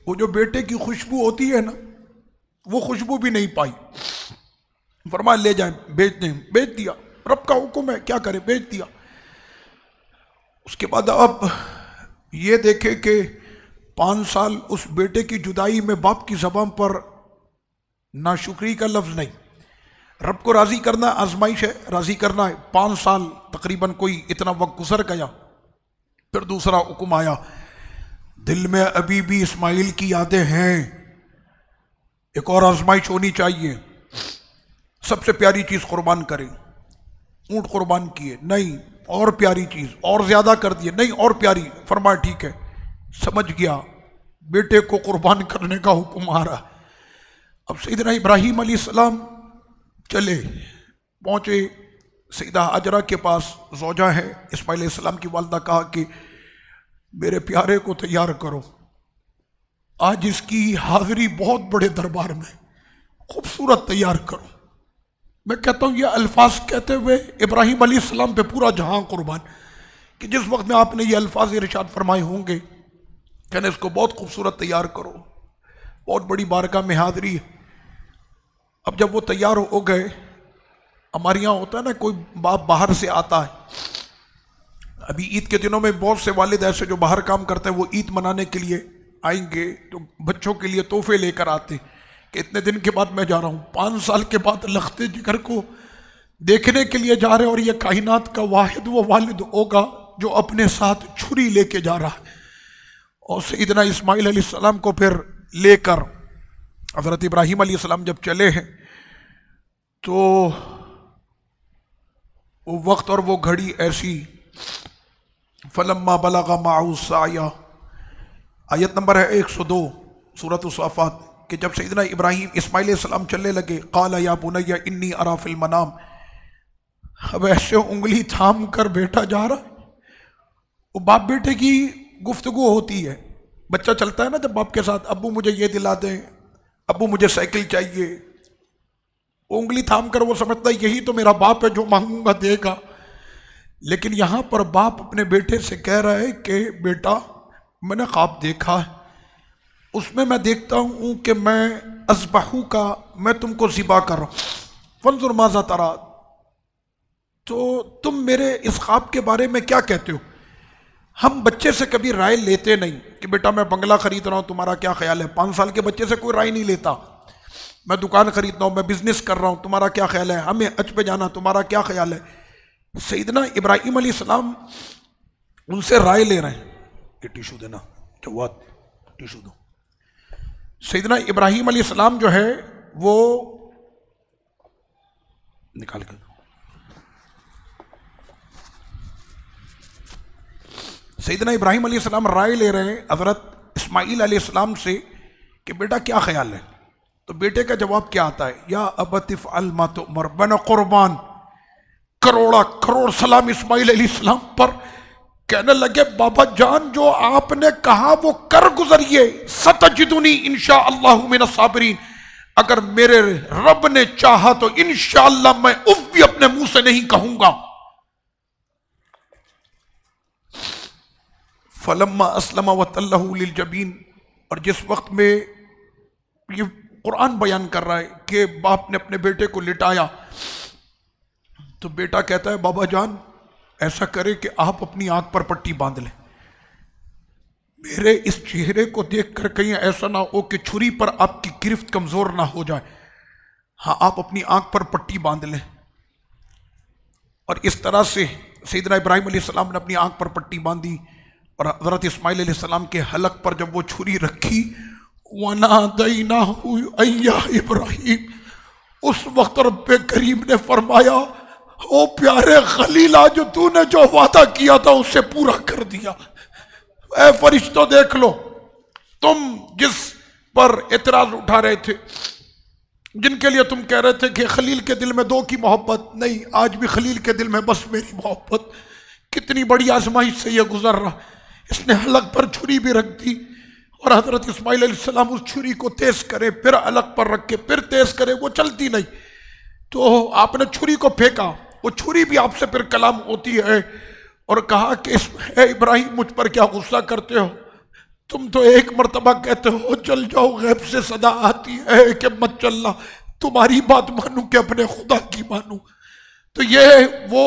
وہ جو بیٹے کی خوشبو ہوتی ہے نا، وہ خوشبو بھی نہیں پائی۔ فرمایا لے جائیں، بیچ دیں، بیچ دیا، رب کا حکم ہے کیا کرے، بیچ دیا۔ اس کے بعد اب یہ دیکھے کہ 5 سال اس بیٹے کی جدائی میں باپ کی زبان پر ناشکری کا لفظ نہیں۔ رب کو راضی کرنا آزمائش ہے، راضی کرنا ہے۔ 5 سال تقریباً کوئی اتنا وقت گزر گیا، پھر دوسرا حکم آیا، دل میں ابھی بھی اسماعیل کی یادیں ہیں، ایک اور آزمائش ہونی چاہیے، سب سے پیاری چیز قربان کریں، اونٹ قربان کیے، نہیں اور پیاری چیز اور زیادہ کر دیے، نہیں اور پیاری، فرمایا ٹھیک ہے سمجھ گیا، بیٹے کو قربان کرنے کا حکم آ رہا۔ اب سیدنا ابراہیم علیہ السلام چلے، پہنچے سیدہ حاجرہ کے پاس، زوجہ ہے اسماعیل علیہ السلام کی والدہ، کہا کہ میرے پیارے کو تیار کرو، آج اس کی حاضری بہت بڑے دربار میں، خوبصورت تیار کرو۔ میں کہتا ہوں یہ الفاظ کہتے ہوئے ابراہیم علیہ السلام پہ پورا جہاں قربان، کہ جس وقت میں آپ نے یہ الفاظ ارشاد فرمائے ہوں گے کہنے اس کو بہت خوبصورت تیار کرو، بہت بڑی بارگاہ میں حاضری ہے۔ اب جب وہ تیار ہو گئے، ہمارے یہاں ہوتا ہے نا کوئی باپ باہر سے آتا ہے، ابھی عید کے دنوں میں بہت سے والد ایسے جو باہر کام کرتے ہیں، وہ عید منانے کے لیے آئیں گے تو بچوں کے لیے تحفے لے کر آتے کہ اتنے دن کے بعد میں جا رہا ہوں، 5 سال کے بعد لخت جگر کو دیکھنے کے لیے جا رہے، اور یہ کائنات کا واحد وہ والد ہوگا جو اپنے ساتھ چھری لے کے جا رہا ہے۔ اور سیدنا اسماعیل علیہ السلام کو پھر لے کر حضرت ابراہیم علیہ السلام جب چلے ہیں تو وہ وقت اور وہ گھڑی ایسی، فلما بلغ معه السعی، آیت نمبر ہے 102 سورۃ الصافات، کہ جب سیدنا ابراہیم اسماعیل علیہ السلام چلنے لگے، قال یا بنی انی اری فی المنام، اب ایسے انگلی تھام کر بیٹا جا رہا ہے۔ وہ باپ بیٹے کی گفتگو ہوتی ہے، بچہ چلتا ہے نا جب باپ کے ساتھ، ابو مجھے یہ دلا دیں، ابو مجھے سائیکل چاہیے، وہ انگلی تھام کر وہ سمجھتا ہے یہی تو میرا باپ ہے جو مانگوں گا دے گا۔ لیکن یہاں پر باپ اپنے بیٹے سے کہہ رہا ہے کہ بیٹا میں نے خواب دیکھا ہے، اس میں دیکھتا ہوں کہ میں اذبحو کا، میں تم کو ذبح کر رہا ہوں، فانظر ماذا ترى، تو تم میرے اس خواب کے بارے میں کیا کہتے ہو؟ ہم بچے سے کبھی رائے لیتے نہیں کہ بیٹا میں بنگلہ خرید رہا ہوں تمہارا کیا خیال ہے، 5 سال کے بچے سے کوئی رائے نہیں لیتا، میں دکان خرید رہا ہوں، میں بزنس کر رہا ہوں تمہارا کیا خیال ہے، ہمیں حج پہ جانا تمہارا کیا خیال ہے۔ سیدنا ابراہیم علیہ السلام ان سے رائے لے رہے ہیں، کہ ٹیشو دینا، جواد ٹیشو دو۔ سیدنا ابراہیم علیہ السلام جو ہے وہ نکال کے، سیدنا ابراہیم علیہ السلام رائے لے رہے ہیں حضرت اسماعیل علیہ السلام سے کہ بیٹا کیا خیال ہے، تو بیٹے کا جواب کیا آتا ہے، یا ابت افعل ما تؤمر، بن قربان، کروڑ سلام اسماعیل علیہ السلام پر۔ کہنے لگے بابا جان جو آپ نے کہا وہ کر گزریے، ستجدنی انشاءاللہ من الصابرین، اگر میرے رب نے چاہا تو انشاءاللہ میں اف بھی اپنے منہ سے نہیں کہوں گا۔ فلما اسلم وتلہ للجبین، اور جس وقت میں یہ قرآن بیان کر رہا ہے کہ باپ نے اپنے بیٹے کو لٹایا تو بیٹا کہتا ہے بابا جان ایسا کرے کہ آپ اپنی آنکھ پر پٹی باندھ لیں، میرے اس چہرے کو دیکھ کر کہیں ایسا نہ ہو کہ چھری پر آپ کی گرفت کمزور نہ ہو جائے، ہاں آپ اپنی آنکھ پر پٹی باندھ لیں۔ اور اس طرح سے سیدنا ابراہیم علیہ السلام نے اپنی آنکھ پر پٹی باندھی، اور حضرت اسماعیل علیہ السلام کے حلق پر جب وہ چھری رکھی، وَنَادَيْنَاهُ أَن يَا إِبْرَاهِيمُ، اس وقت رب کریم نے فرمایا او پیارے خلیلہ جو تو نے جو وعدہ کیا تھا اسے پورا کر دیا۔ اے فرشتوں دیکھ لو، تم جس پر اعتراض اٹھا رہے تھے، جن کے لیے تم کہہ رہے تھے کہ خلیل کے دل میں 2 کی محبت نہیں، آج بھی خلیل کے دل میں بس میری محبت، کتنی بڑی آزمائش سے یہ گزر رہا۔ اس نے حلق پر چھری بھی رکھ دی، اور حضرت اسماعیل علیہ السلام اس چھری کو تیز کرے، پھر حلق پر رکھ کے پھر تیز کرے، وہ چلتی نہیں، تو آپ نے چھری کو پھینکا، وہ چھری بھی آپ سے پھر کلام ہوتی ہے، اور کہا کہ اے ابراہیم مجھ پر کیا غصہ کرتے ہو، تم تو ایک مرتبہ کہتے ہو چل جاؤ، غیب سے صدا آتی ہے کہ مت چلنا، تمہاری بات مانوں کہ اپنے خدا کی مانوں۔ تو یہ وہ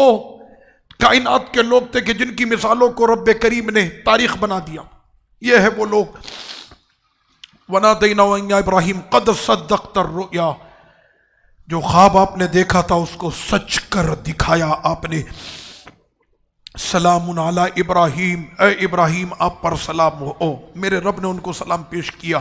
کائنات کے لوگ تھے کہ جن کی مثالوں کو رب کریم نے تاریخ بنا دیا۔ یہ ہے وہ لوگ، وَنَادَيْنَاهُ يَا إِبْرَاهِيمُ قَدْ صَدَّقْتَ الرُّؤْيَا، جو خواب آپ نے دیکھا تھا اس کو سچ کر دکھایا آپ نے۔ سلام علی ابراہیم، اے ابراہیم آپ پر سلام ہو، میرے رب نے ان کو سلام پیش کیا۔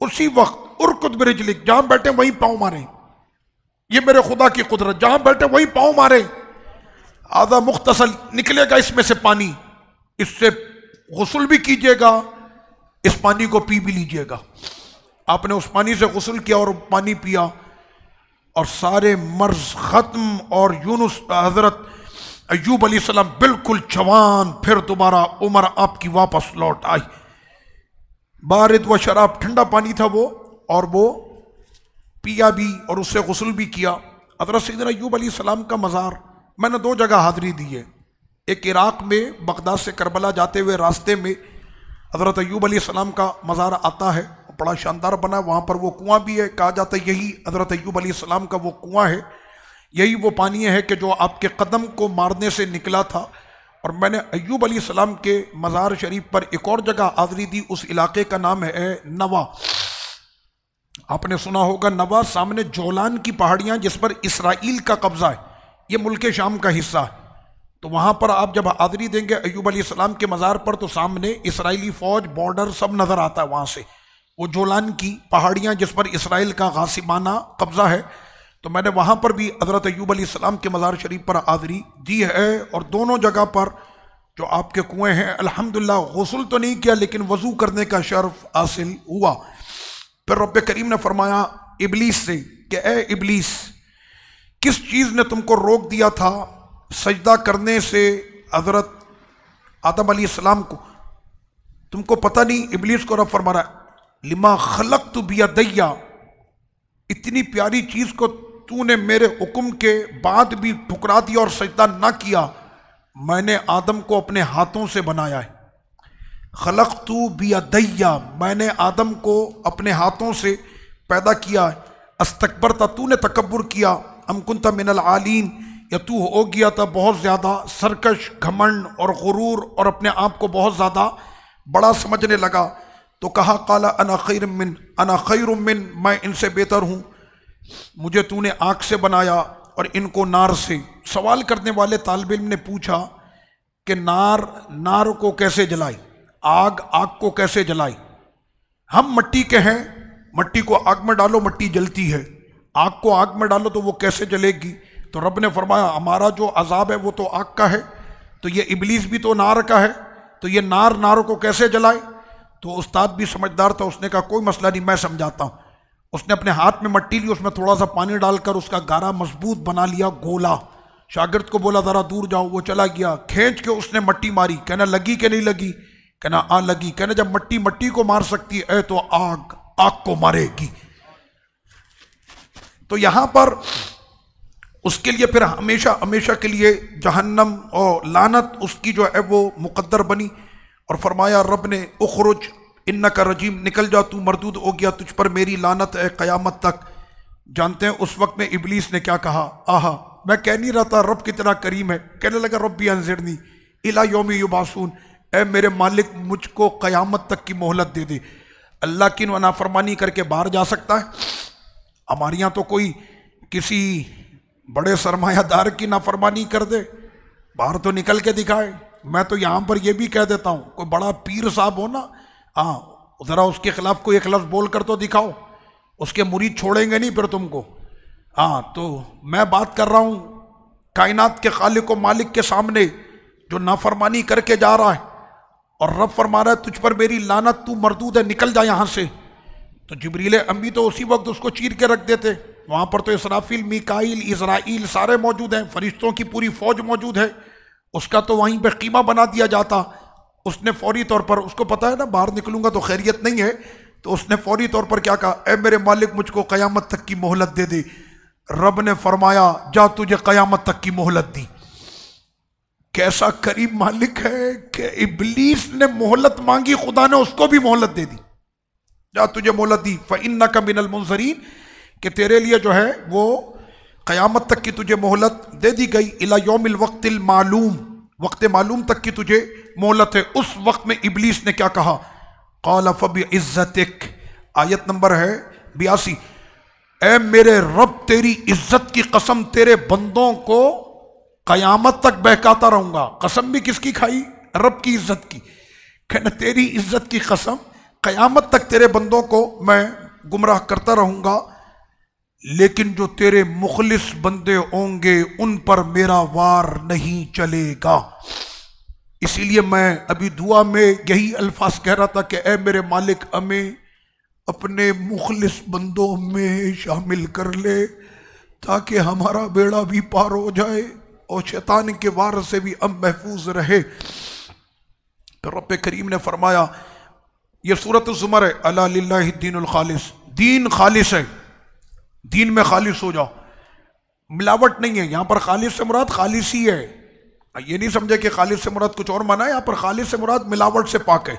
اسی وقت ارکض برجلک، جہاں بیٹھے وہیں پاؤں ماریں، یہ میرے خدا کی قدرت، جہاں بیٹھے وہیں پاؤں ماریں، آدھا مختصل نکلے گا اس میں سے پانی، اس سے غسل بھی کیجئے گا، اس پانی کو پی بھی لیجئے گا۔ آپ نے اس پانی سے غسل کیا اور پانی پیا اور سارے مرض ختم، اور یونس حضرت ایوب علیہ السلام بالکل جوان، پھر دوبارہ عمر آپ کی واپس لوٹ آئی۔ بارد و شراب، ٹھنڈا پانی تھا وہ، اور وہ پیا بھی اور اس سے غسل بھی کیا۔ حضرت سیدنا ایوب علیہ السلام کا مزار میں نے 2 جگہ حاضری دی ہے، ایک عراق میں بغداد سے کربلا جاتے ہوئے راستے میں حضرت ایوب علیہ السلام کا مزار آتا ہے، بڑا شاندار بنا، وہاں پر وہ کنواں بھی ہے، کہا جاتا ہے یہی حضرت ایوب علیہ السلام کا وہ کنواں ہے، یہی وہ پانی ہے کہ جو آپ کے قدم کو مارنے سے نکلا تھا۔ اور میں نے ایوب علیہ السلام کے مزار شریف پر ایک اور جگہ حاضری دی، اس علاقے کا نام ہے نوا۔ آپ نے سنا ہوگا نوا، سامنے جولان کی پہاڑیاں جس پر اسرائیل کا قبضہ ہے، یہ ملک شام کا حصہ ہے، تو وہاں پر آپ جب حاضری دیں گے ایوب علیہ السلام کے مزار پر تو سامنے اسرائیلی فوج، بارڈر سب نظر آتا ہے وہاں سے، وہ جولان کی پہاڑیاں جس پر اسرائیل کا غاصبانہ قبضہ ہے، تو میں نے وہاں پر بھی حضرت ایوب علیہ السلام کے مزار شریف پر حاضری دی ہے، اور دونوں جگہ پر جو آپ کے کنویں ہیں الحمدللہ غسل تو نہیں کیا لیکن وضو کرنے کا شرف حاصل ہوا۔ پھر رب کریم نے فرمایا ابلیس سے کہ اے ابلیس، کس چیز نے تم کو روک دیا تھا سجدہ کرنے سے حضرت آدم علیہ السلام کو؟ تم کو پتہ نہیں؟ ابلیس کو رب فرما رہا ہے لما خلقت بیدیا، اتنی پیاری چیز کو تو نے میرے حکم کے بعد بھی ٹھکرا دیا اور سجدہ نہ کیا۔ میں نے آدم کو اپنے ہاتھوں سے بنایا ہے، خلقت بیدیا، میں نے آدم کو اپنے ہاتھوں سے پیدا کیا ہے۔ استکبرتا، تو نے تکبر کیا، ام کنت من العالین، یا تو ہو گیا تھا بہت زیادہ سرکش، گھمنڈ اور غرور، اور اپنے آپ کو بہت زیادہ بڑا سمجھنے لگا۔ تو کہا قال انا خیر من، میں ان سے بہتر ہوں، مجھے تو نے آگ سے بنایا اور ان کو نار سے۔ سوال کرنے والے طالب علم نے پوچھا کہ نار کو کیسے جلائی، آگ کو کیسے جلائی؟ ہم مٹی کے ہیں، مٹی کو آگ میں ڈالو مٹی جلتی ہے، آگ کو آگ میں ڈالو تو وہ کیسے جلے گی؟ تو رب نے فرمایا ہمارا جو عذاب ہے وہ تو آگ کا ہے، تو یہ ابلیس بھی تو نار کا ہے، تو یہ نار کو کیسے جلائے؟ تو استاد بھی سمجھدار تھا، اس نے کہا کوئی مسئلہ نہیں، میں سمجھاتا ہوں۔ اس نے اپنے ہاتھ میں مٹی لی، اس میں تھوڑا سا پانی ڈال کر اس کا گارا مضبوط بنا لیا، گولا۔ شاگرد کو بولا ذرا دور جاؤ، وہ چلا گیا، کھینچ کے اس نے مٹی ماری، کہنا لگی کہ نہیں لگی؟ کہنا لگی۔ کہنا جب مٹی کو مار سکتی ہے تو آگ کو مارے گی۔ تو یہاں پر اس کے لیے پھر ہمیشہ کے لیے جہنم اور لعنت اس کی جو ہے وہ مقدر بنی، اور فرمایا رب نے اخرج انکا رجیم، نکل جا تو مردود ہو گیا، تجھ پر میری لعنت ہے قیامت تک۔ جانتے ہیں اس وقت میں ابلیس نے کیا کہا؟ آہا، میں کہہ نہیں رہا تھا رب کتنا کریم ہے، کہنے لگا ربی انظرنی الی یوم یبعثون، اے میرے مالک مجھ کو قیامت تک کی مہلت دے دے۔ اللہ کی نافرمانی کر کے باہر جا سکتا ہے؟ ہمارے یہاں تو کوئی کسی بڑے سرمایہ دار کی نافرمانی کر دے باہر تو نکل کے دکھائے۔ میں تو یہاں پر یہ بھی کہہ دیتا ہوں، کوئی بڑا پیر صاحب ہو نا، ذرا اس کے خلاف کوئی ایک لفظ بول کر تو دکھاؤ، اس کے مرید چھوڑیں گے نہیں پھر تم کو۔ تو میں بات کر رہا ہوں کائنات کے خالق و مالک کے سامنے جو نافرمانی کر کے جا رہا ہے، اور رب فرما رہا ہے تجھ پر میری لعنت، تو مردود ہے، نکل جا یہاں سے۔ تو جبریل امی تو اسی وقت اس کو چیر کے رکھ دیتے، وہاں پر تو اسرافیل، میکائیل، اسرائیل سارے موجود ہیں، فرشتوں کی پوری فوج موجود ہے، اس کا تو وہیں پہ قیمہ بنا دیا جاتا۔ اس نے فوری طور پر، اس کو پتا ہے نا باہر نکلوں گا تو خیریت نہیں ہے، تو اس نے فوری طور پر کیا کہا؟ اے میرے مالک مجھ کو قیامت تک کی مہلت دے دے۔ رب نے فرمایا جا تجھے قیامت تک کی مہلت دی۔ کیسا کریم مالک ہے کہ ابلیس نے مہلت مانگی، خدا نے اس کو بھی مہلت دے دی، جا تجھے مہلت دی، فَإِنَّكَ مِنَ الْمُنظَرِينَ، کہ تیرے لیے جو ہے وہ قیامت تک کی تجھے مہلت دے دی گئی، اِلَى يَوْمِ الْوَقْتِ الْمَعْلُومِ، وقت معلوم تک کی تجھے مہلت ہے۔ اس وقت میں ابلیس نے کیا کہا؟ قَالَ فَبِعِزَّتِكَ، آیت نمبر ہے 82، اے میرے رب تیری عزت کی قسم تیرے بندوں کو قیامت تک بہکاتا رہوں گا۔ قسم بھی کس کی کھائی؟ رب کی عزت کی۔ کہنا تیری عزت کی قسم قیامت تک تیرے بندوں کو میں گمراہ کرتا رہوں گا، لیکن جو تیرے مخلص بندے ہوں گے ان پر میرا وار نہیں چلے گا۔ اسی لیے میں ابھی دعا میں یہی الفاظ کہہ رہا تھا کہ اے میرے مالک ہمیں اپنے مخلص بندوں میں شامل کر لے تاکہ ہمارا بیڑا بھی پار ہو جائے اور شیطان کے وار سے بھی ہم محفوظ رہے۔ تو رب کریم نے فرمایا، یہ سورۃ الزمر ہے، الا للہ الدین الخالص، دین خالص ہے، دین میں خالص ہو جاؤ، ملاوٹ نہیں ہے۔ یہاں پر خالص سے مراد خالص ہی ہے، یہ نہیں سمجھے کہ خالص سے مراد کچھ اور مانا ہے، یہاں پر خالص سے مراد ملاوٹ سے پاک ہے۔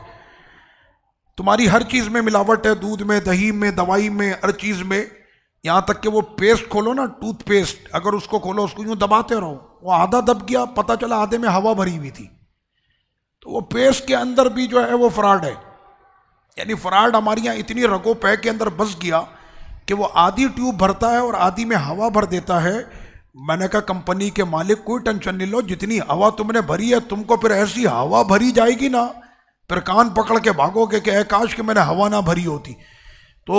تمہاری ہر چیز میں ملاوٹ ہے، دودھ میں، دہی میں، دوائی میں، ہر چیز میں، یہاں تک کہ وہ پیسٹ کھولو نا، ٹوتھ پیسٹ، اگر اس کو کھولو اس کو یوں دباتے رہو، وہ آدھا دب گیا، پتہ چلا آدھے میں ہوا بھری ہوئی تھی، تو وہ پیسٹ کے اندر بھی جو ہے وہ فراڈ ہے۔ یعنی فراڈ ہماری یہاں اتنی رگو پے کے اندر بس گیا کہ وہ آدھی ٹیوب بھرتا ہے اور آدھی میں ہوا بھر دیتا ہے۔ میں نے کہا کمپنی کے مالک کوئی ٹینشن نہیں لو، جتنی ہوا تم نے بھری ہے تم کو پھر ایسی ہوا بھری جائے گی نا، پھر کان پکڑ کے بھاگو گے کہ اے کاش کہ میں نے ہوا نہ بھری ہوتی۔ تو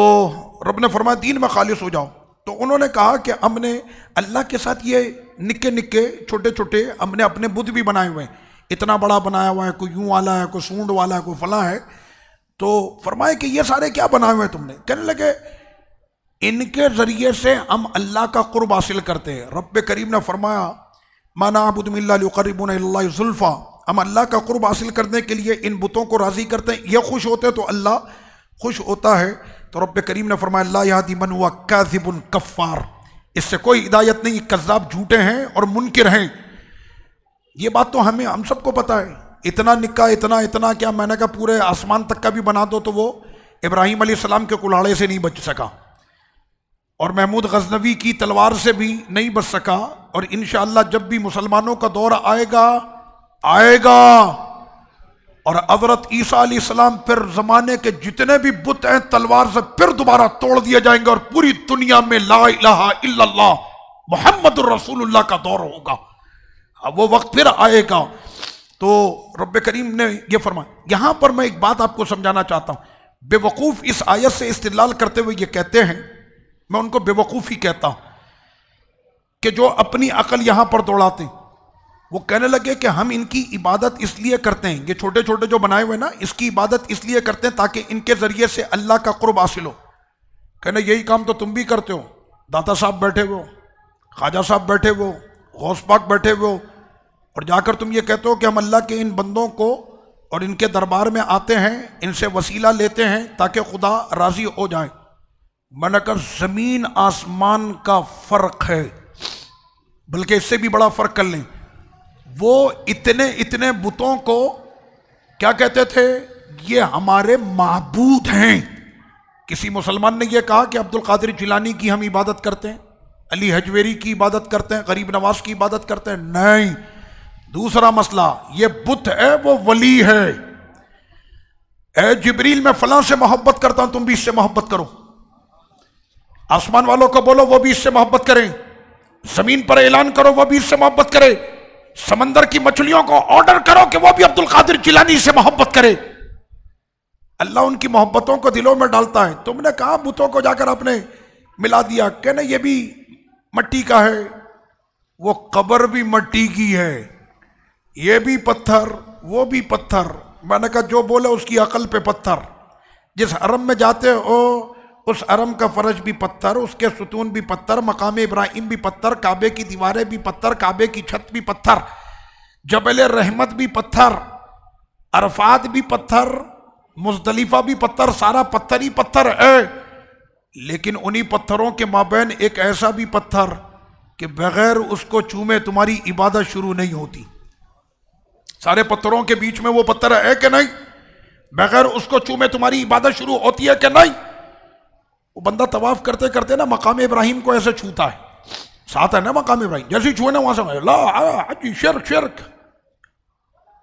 رب نے فرمایا دین میں خالص ہو جاؤ۔ تو انہوں نے کہا کہ ہم نے اللہ کے ساتھ یہ نکے نکے چھوٹے چھوٹے ہم نے اپنے بدھ بھی بنائے ہوئے ہیں، اتنا بڑا بنایا ہوا ہے، کوئی یوں والا ہے، کوئی سونڈ والا ہے، کوئی فلاں ہے۔ تو فرمائے کہ یہ سارے کیا بنائے ہوئے تم نے؟ کہنے لگے ان کے ذریعے سے ہم اللہ کا قرب حاصل کرتے ہیں۔ رب کریم نے فرمایا ما نعبد من اللہ لیقربونا الی اللہ زلفیٰ، ہم اللہ کا قرب حاصل کرنے کے لیے ان بتوں کو راضی کرتے ہیں، یہ خوش ہوتے تو اللہ خوش ہوتا ہے۔ تو رب کریم نے فرمایا لا یہدی من ہوا کاذب کفار، اس سے کوئی ہدایت نہیں، کذاب جھوٹے ہیں اور منکر ہیں۔ یہ بات تو ہم سب کو پتہ ہے، اتنا نکا اتنا کیا، میں نے کہا پورے آسمان تک کا بھی بنا دو تو وہ ابراہیم علیہ السلام کے کلاڑے سے نہیں بچ سکا، اور محمود غزنوی کی تلوار سے بھی نہیں بچ سکا، اور انشاءاللہ جب بھی مسلمانوں کا دور آئے گا اور حضرت عیسیٰ علیہ السلام پھر زمانے کے جتنے بھی بت ہیں تلوار سے پھر دوبارہ توڑ دیے جائیں گے، اور پوری دنیا میں لا الہ الا اللہ محمد الرسول اللہ کا دور ہوگا، وہ وقت پھر آئے گا۔ تو رب کریم نے یہ فرمایا۔ یہاں پر میں ایک بات آپ کو سمجھانا چاہتا ہوں، بے وقوف اس آیت سے استدلال کرتے ہوئے یہ کہتے ہیں، میں ان کو بے وقوف ہی کہتا ہوں، کہ جو اپنی عقل یہاں پر دوڑاتے ہیں، وہ کہنے لگے کہ ہم ان کی عبادت اس لیے کرتے ہیں، یہ چھوٹے چھوٹے جو بنائے ہوئے نا، اس کی عبادت اس لیے کرتے ہیں تاکہ ان کے ذریعے سے اللہ کا قرب حاصل ہو۔ کہنے یہی کام تو تم بھی کرتے ہو، داتا صاحب بیٹھے ہوئے ہو، خواجہ صاحب بیٹھے ہوئے ہو، غوث پاک بیٹھے ہوئے ہو، اور جا کر تم یہ کہتے ہو کہ ہم اللہ کے ان بندوں کو اور ان کے دربار میں آتے ہیں، ان سے وسیلہ لیتے ہیں تاکہ خدا راضی ہو جائے۔ میں نے کہا زمین آسمان کا فرق ہے، بلکہ اس سے بھی بڑا فرق کر لیں۔ وہ اتنے بتوں کو کیا کہتے تھے؟ یہ ہمارے معبود ہیں۔ کسی مسلمان نے یہ کہا کہ عبد القادر جیلانی کی ہم عبادت کرتے ہیں، علی حجویری کی عبادت کرتے ہیں، غریب نواز کی عبادت کرتے ہیں؟ نہیں۔ دوسرا مسئلہ، یہ بت ہے وہ ولی ہے۔ اے جبریل میں فلاں سے محبت کرتا ہوں، تم بھی اس سے محبت کرو۔ آسمان والوں کو بولو وہ بھی اس سے محبت کریں، زمین پر اعلان کرو وہ بھی اس سے محبت کرے، سمندر کی مچھلیوں کو آرڈر کرو کہ وہ بھی عبد القادر جیلانی سے محبت کرے۔ اللہ ان کی محبتوں کو دلوں میں ڈالتا ہے۔ تم نے کہا بتوں کو جا کر آپ نے ملا دیا، کہنے یہ بھی مٹی کا ہے، وہ قبر بھی مٹی کی ہے، یہ بھی پتھر وہ بھی پتھر۔ میں نے کہا جو بولے اس کی عقل پہ پتھر۔ جس حرم میں جاتے ہو اس حرم کا فرش بھی پتھر، اس کے ستون بھی پتھر، مقام ابراہیم بھی پتھر، کعبے کی دیواریں بھی پتھر، کعبے کی چھت بھی پتھر، جبل رحمت بھی پتھر، عرفات بھی پتھر، مزدلفہ بھی پتھر، سارا پتھر ہی پتھر ہے۔ لیکن انہی پتھروں کے مابین ایک ایسا بھی پتھر کہ بغیر اس کو چومے تمہاری عبادت شروع نہیں ہوتی۔ سارے پتھروں کے بیچ میں وہ پتھر ہے کہ نہیں؟ بغیر اس کو چومے تمہاری عبادت شروع ہوتی ہے کہ نہیں؟ وہ بندہ طواف کرتے کرتے نا مقام ابراہیم کو ایسے چھوتا ہے، ساتھ ہے نا مقام ابراہیم، جیسے چھوئے نا وہاں سے لا شرک شرک۔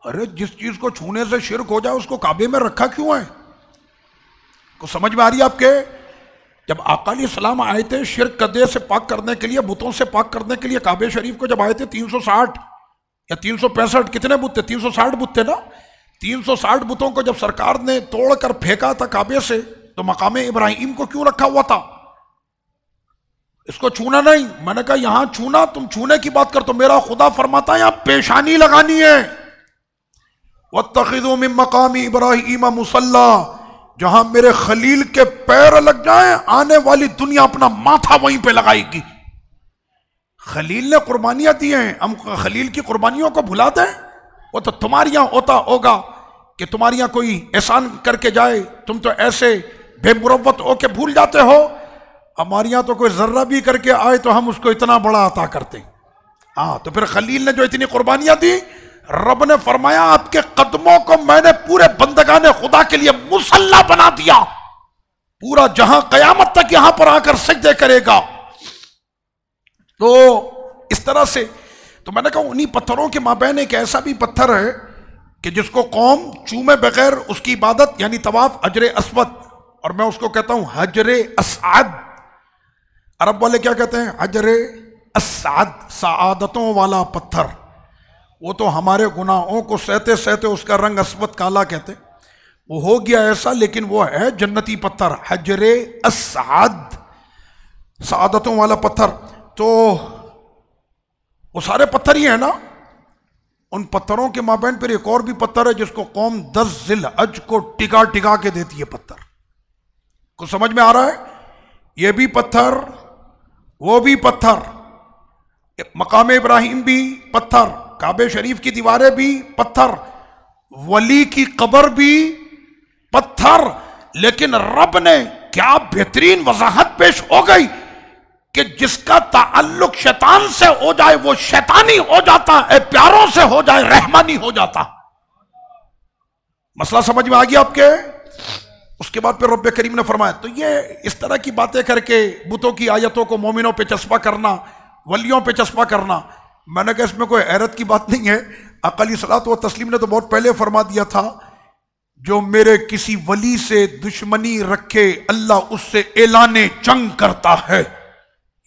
ارے جس چیز کو چھونے سے شرک ہو جائے اس کو کعبے میں رکھا کیوں ہے؟ کو سمجھ میں آ رہی ہے آپ کے؟ جب آقا علیہ السلام آئے تھے شرک قدے سے پاک کرنے کے لیے، بتوں سے پاک کرنے کے لیے کعبے شریف کو جب آئے تھے 360 یا 365 کتنے بت تھے؟ 360 بت تھے نا۔ 360 بتوں کو جب سرکار نے توڑ کر پھینکا تھا کعبے سے تو مقام ابراہیم کو کیوں رکھا ہوا تھا؟ اس کو چھونا نہیں. میں نے کہا یہاں چھونا، تم چھونے کی بات کر، تو میرا خدا فرماتا ہے یہاں پیشانی لگانی ہے. وَاتَّخِذُوا مِن مَّقَامِ إِبْرَاهِيمَ مُصَلَّى، جہاں میرے خلیل کے پیر لگ جائیں آنے والی دنیا اپنا ماتھا وہیں پہ لگائے گی. خلیل نے قربانیاں دی ہیں، ہم خلیل کی قربانیوں کو بھلا دیں؟ وہ تو تمہارے یہاں ہوتا ہوگا کہ تمہارے یہاں کوئی احسان کر کے جائے، تم تو ایسے بے مروت ہو کے بھول جاتے ہو. ہمارے یہاں تو کوئی ذرہ بھی کر کے آئے تو ہم اس کو اتنا بڑا عطا کرتے. ہاں تو پھر خلیل نے جو اتنی قربانیاں دی، رب نے فرمایا آپ کے قدموں کو میں نے پورے بندگان خدا کے لیے مصلی بنا دیا، پورا جہاں قیامت تک یہاں پر آ کر سجدے کرے گا. تو اس طرح سے تو میں نے کہا انہی پتھروں کے مابین ایک ایسا بھی پتھر ہے کہ جس کو قوم چومے بغیر اس کی عبادت، یعنی طواف حجر اسود، اور میں اس کو کہتا ہوں حجر اسعد. عرب والے کیا کہتے ہیں؟ حجر اسعد، سعادتوں والا پتھر. وہ تو ہمارے گناہوں کو سہتے سہتے اس کا رنگ اسود کالا کہتے، وہ ہو گیا ایسا، لیکن وہ ہے جنتی پتھر، حجر اسعد، سعادتوں والا پتھر. تو وہ سارے پتھر ہی ہیں نا. ان پتھروں کے مابین پھر ایک اور بھی پتھر ہے جس کو قوم 10 ذی الحج کو ٹکا ٹکا کے دیتی ہے. پتھر کو سمجھ میں آ رہا ہے؟ یہ بھی پتھر، وہ بھی پتھر، مقام ابراہیم بھی پتھر، کعبہ شریف کی دیواریں بھی پتھر، ولی کی قبر بھی پتھر. لیکن رب نے کیا بہترین وضاحت پیش ہو گئی کہ جس کا تعلق شیطان سے ہو جائے وہ شیطانی ہو جاتا ہے، پیاروں سے ہو جائے رحمانی ہو جاتا. مسئلہ سمجھ میں آ گیا آپ کے؟ اس کے بعد پھر رب کریم نے فرمایا تو یہ اس طرح کی باتیں کر کے بتوں کی آیتوں کو مومنوں پہ چسپا کرنا، ولیوں پہ چسپا کرنا، میں نے کہا اس میں کوئی حیرت کی بات نہیں ہے. آقا علیہ الصلوۃ والتسلیم نے تو بہت پہلے فرما دیا تھا جو میرے کسی ولی سے دشمنی رکھے اللہ اس سے اعلان جنگ کرتا ہے.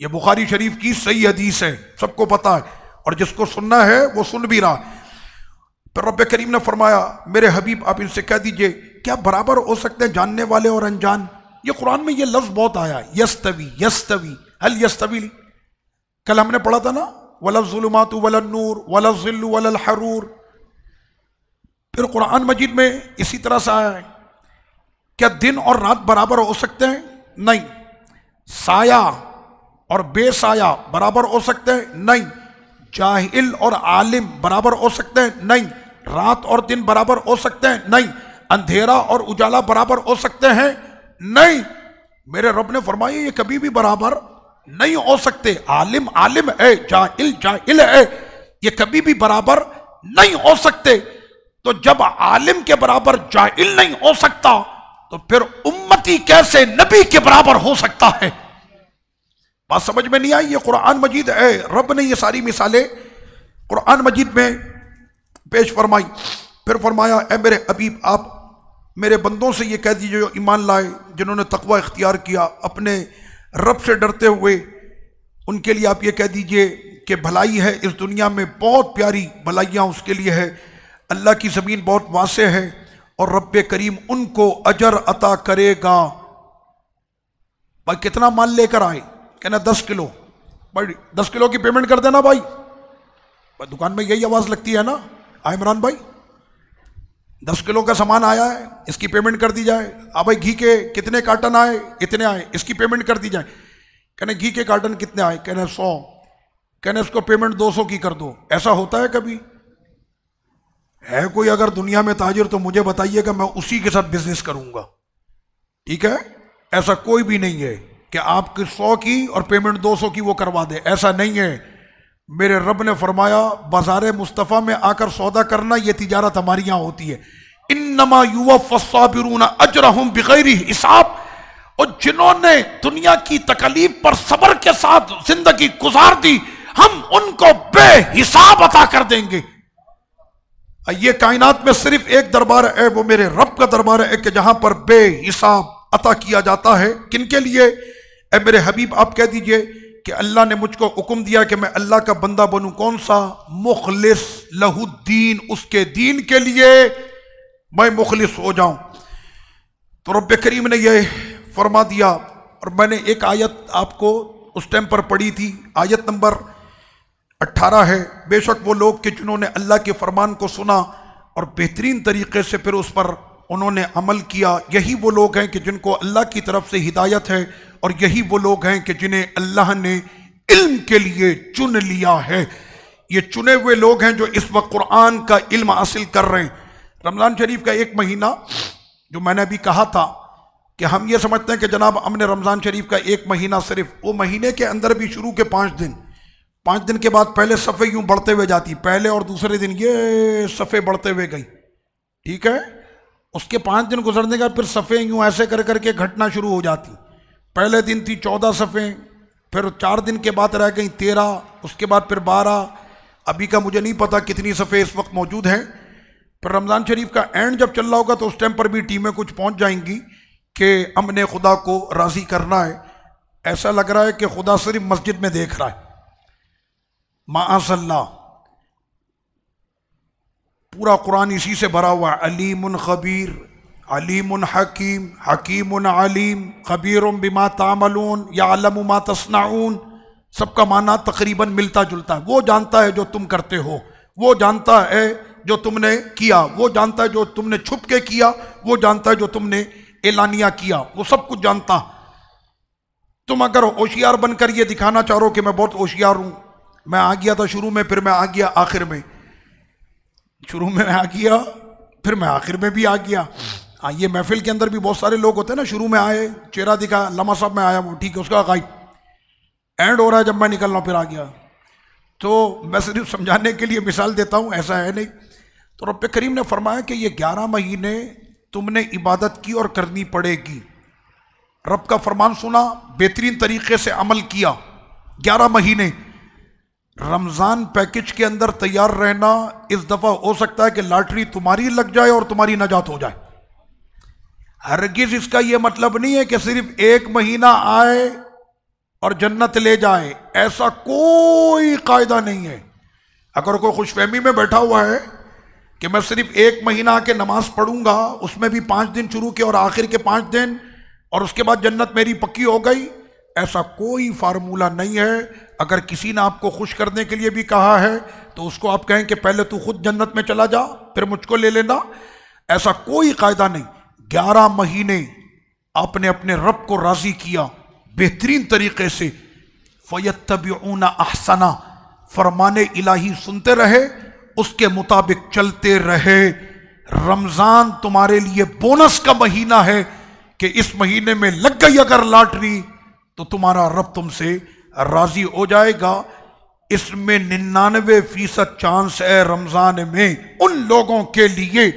یہ بخاری شریف کی صحیح حدیث ہے، سب کو پتا ہے، اور جس کو سننا ہے وہ سن بھی رہا. پھر رب کریم نے فرمایا میرے حبیب آپ ان سے کہہ دیجئے کیا برابر ہو سکتے ہیں جاننے والے اور انجان؟ یہ قرآن میں یہ لفظ بہت آیا ہے، یستوی یستوی هل یستوی. کل ہم نے پڑھا تھا نا ولا الظلمات ولا النور ولا الظل ولا الحرور. پھر قرآن مجید میں اسی طرح سے آیا ہے کیا دن اور رات برابر ہو سکتے ہیں؟ نہیں. سایہ اور بے سایہ برابر ہو سکتے ہیں؟ نہیں. جاہل اور عالم برابر ہو سکتے ہیں؟ نہیں. رات اور دن برابر ہو سکتے ہیں؟ نہیں. اندھیرا اور اجالا برابر ہو سکتے ہیں؟ نہیں. میرے رب نے فرمایا یہ کبھی بھی برابر نہیں ہو سکتے. عالم عالم ہے، جاہل جاہل ہے، یہ کبھی بھی برابر نہیں ہو سکتے. تو جب عالم کے برابر جاہل نہیں ہو سکتا تو پھر امتی کیسے نبی کے برابر ہو سکتا ہے؟ بات سمجھ میں نہیں آئی؟ یہ قرآن مجید ہے، رب نے یہ ساری مثالیں قرآن مجید میں پیش فرمائی. پھر فرمایا اے میرے حبیب آپ میرے بندوں سے یہ کہہ دیجئے جو ایمان لائے، جنہوں نے تقوی اختیار کیا اپنے رب سے ڈرتے ہوئے، ان کے لیے آپ یہ کہہ دیجئے کہ بھلائی ہے اس دنیا میں، بہت پیاری بھلائیاں اس کے لیے ہے. اللہ کی زمین بہت واسع ہے اور رب کریم ان کو اجر عطا کرے گا. بھائی کتنا مال لے کر آئے؟ کہنا 10 کلو. بھائی 10 کلو کی پیمنٹ کر دینا. بھائی دکان میں یہی آواز لگتی ہے نا عمران بھائی، 10 کلو کا سامان آیا ہے اس کی پیمنٹ کر دی جائے. بھائی گھی کے کتنے کارٹن آئے؟ اتنے آئے، اس کی پیمنٹ کر دی جائے. کہنے گھی کے کارٹن کتنے آئے؟ کہنے 100. کہنے اس کو پیمنٹ 200 کی کر دو. ایسا ہوتا ہے کبھی؟ ہے کوئی اگر دنیا میں تاجر تو مجھے بتائیے گا، میں اسی کے ساتھ بزنس کروں گا. ٹھیک ہے؟ ایسا کوئی بھی نہیں ہے کہ آپ کی 100 کی اور پیمنٹ 200 کی وہ کروا دے، ایسا نہیں ہے. میرے رب نے فرمایا بازار مصطفیٰ میں آ کر سودا کرنا یہ تجارت ہماری یہاں ہوتی ہے. انما یوفی الصابرون اجرہم بغیر حساب. اور جنہوں نے دنیا کی تکلیف پر صبر کے ساتھ زندگی گزار دی ہم ان کو بے حساب عطا کر دیں گے. یہ کائنات میں صرف ایک دربار ہے، وہ میرے رب کا دربار ہے کہ جہاں پر بے حساب عطا کیا جاتا ہے. کن کے لیے؟ اے میرے حبیب آپ کہہ دیجئے کہ اللہ نے مجھ کو حکم دیا کہ میں اللہ کا بندہ بنوں. کون سا؟ مخلص لہ الدین، اس کے دین کے لیے میں مخلص ہو جاؤں۔ تو رب کریم نے یہ فرما دیا، اور میں نے ایک آیت آپ کو اس ٹائم پر پڑھی تھی، آیت نمبر 18 ہے، بے شک وہ لوگ کہ جنہوں نے اللہ کے فرمان کو سنا اور بہترین طریقے سے پھر اس پر انہوں نے عمل کیا، یہی وہ لوگ ہیں کہ جن کو اللہ کی طرف سے ہدایت ہے، اور یہی وہ لوگ ہیں کہ جنہیں اللہ نے علم کے لیے چن لیا ہے۔ یہ چنے ہوئے لوگ ہیں جو اس وقت قرآن کا علم حاصل کر رہے ہیں۔ رمضان شریف کا ایک مہینہ جو میں نے ابھی کہا تھا کہ ہم یہ سمجھتے ہیں کہ جناب ہم نے رمضان شریف کا ایک مہینہ، صرف وہ مہینے کے اندر بھی شروع کے 5 دن کے بعد پہلے صفحے یوں بڑھتے ہوئے جاتی، پہلے اور دوسرے دن یہ صفحے بڑھتے ہوئے گئی، ٹھیک ہے، اس کے 5 دن گزرنے کا پھر صفحے یوں ایسے کر کر کے گھٹنا شروع ہو جاتی۔ پہلے دن تھی 14 صفحے، پھر 4 دن کے بعد رہ گئی 13، اس کے بعد پھر 12، ابھی کا مجھے نہیں پتا کتنی صفحے اس وقت موجود ہیں۔ پھر رمضان شریف کا اینڈ جب چل رہا ہوگا تو اس ٹائم پر بھی ٹیمیں کچھ پہنچ جائیں گی کہ ہم نے خدا کو راضی کرنا ہے۔ ایسا لگ رہا ہے کہ خدا صرف مسجد میں دیکھ رہا ہے، معاذ اللہ۔ پورا قرآن اسی سے بھرا ہوا ہے، علیم خبیر، علیم حکیم، حکیم علیم، خبیر بما تعملون، یعلم ما تصنعون، سب کا معنی تقریباً ملتا جلتا ہے۔ وہ جانتا ہے جو تم کرتے ہو، وہ جانتا ہے جو تم نے کیا، وہ جانتا ہے جو تم نے چھپ کے کیا، وہ جانتا ہے جو تم نے اعلانیہ کیا، وہ سب کچھ جانتا۔ تم اگر ہوشیار بن کر یہ دکھانا چاہو کہ میں بہت ہوشیار ہوں، میں آ گیا تھا شروع میں، پھر میں آ گیا آخر میں، شروع میں آ گیا پھر میں آخر میں بھی آ گیا۔ ہاں، یہ محفل کے اندر بھی بہت سارے لوگ ہوتے ہیں نا، شروع میں آئے، چہرہ دکھا، لمحہ صاحب میں آیا، وہ ٹھیک ہے، اس کا غائب، اینڈ ہو رہا ہے جب میں نکلنا پھر آ گیا۔ تو میں صرف سمجھانے کے لیے مثال دیتا ہوں، ایسا ہے نہیں۔ تو رب کریم نے فرمایا کہ یہ 11 مہینے تم نے عبادت کی اور کرنی پڑے گی، رب کا فرمان سنا، بہترین طریقے سے عمل کیا، 11 مہینے۔ رمضان پیکج کے اندر تیار رہنا، اس دفعہ ہو سکتا ہے کہ لاٹری تمہاری لگ جائے اور تمہاری نجات ہو جائے۔ ہرگز اس کا یہ مطلب نہیں ہے کہ صرف 1 مہینہ آئے اور جنت لے جائے، ایسا کوئی قاعدہ نہیں ہے۔ اگر کوئی خوش فہمی میں بیٹھا ہوا ہے کہ میں صرف 1 مہینہ آ کے نماز پڑھوں گا، اس میں بھی 5 دن شروع کے اور آخر کے 5 دن، اور اس کے بعد جنت میری پکی ہو گئی، ایسا کوئی فارمولہ نہیں ہے۔ اگر کسی نے آپ کو خوش کرنے کے لیے بھی کہا ہے تو اس کو آپ کہیں کہ پہلے تو خود جنت میں چلا جا پھر مجھ کو لے لینا، ایسا کوئی قاعدہ نہیں۔ 11 مہینے آپ نے اپنے رب کو راضی کیا بہترین طریقے سے، فَيَتَّبِعُونَ أَحْسَنَ، فرمان الہی سنتے رہے، اس کے مطابق چلتے رہے۔ رمضان تمہارے لیے بونس کا مہینہ ہے کہ اس مہینے میں لگ گئی اگر لاٹری تو تمہارا رب تم سے راضی ہو جائے گا۔ اس میں 99% چانس ہے رمضان میں ان لوگوں کے لیے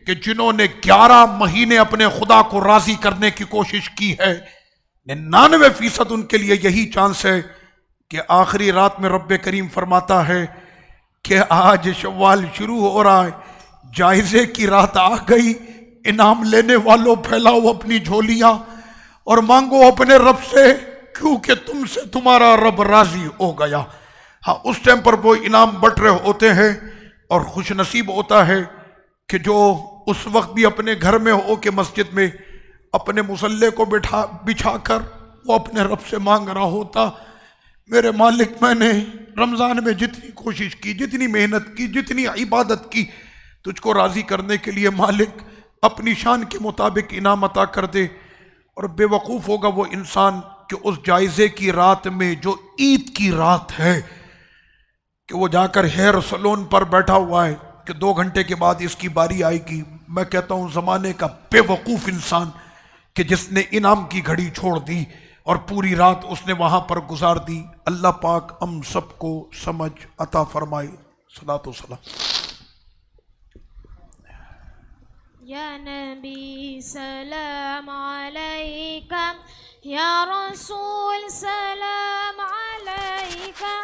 کہ جنہوں نے 11 مہینے اپنے خدا کو راضی کرنے کی کوشش کی ہے، 99% ان کے لیے یہی چانس ہے کہ آخری رات میں رب کریم فرماتا ہے کہ آج شوال شروع ہو رہا ہے، جائزے کی رات آ گئی، انعام لینے والوں پھیلاؤ اپنی جھولیاں اور مانگو اپنے رب سے، کیونکہ تم سے تمہارا رب راضی ہو گیا۔ ہاں، اس ٹائم پر وہ انعام بٹ رہے ہوتے ہیں، اور خوش نصیب ہوتا ہے کہ جو اس وقت بھی اپنے گھر میں ہو کے مسجد میں اپنے مصلے کو بچھا کر وہ اپنے رب سے مانگ رہا ہوتا، میرے مالک میں نے رمضان میں جتنی کوشش کی، جتنی محنت کی، جتنی عبادت کی، تجھ کو راضی کرنے کے لیے مالک اپنی شان کے مطابق انعام عطا کر دے۔ اور بے وقوف ہوگا وہ انسان کہ اس جائزے کی رات میں جو عید کی رات ہے کہ وہ جا کر ہیئر سلون پر بیٹھا ہوا ہے کہ 2 گھنٹے کے بعد اس کی باری آئے گی۔ میں کہتا ہوں زمانے کا بے وقوف انسان کہ جس نے انعام کی گھڑی چھوڑ دی اور پوری رات اس نے وہاں پر گزار دی۔ اللہ پاک ہم سب کو سمجھ عطا فرمائے۔ صلاۃ و سلام۔ یا نبی سلام علیکہ، یا رسول سلام علیکہ،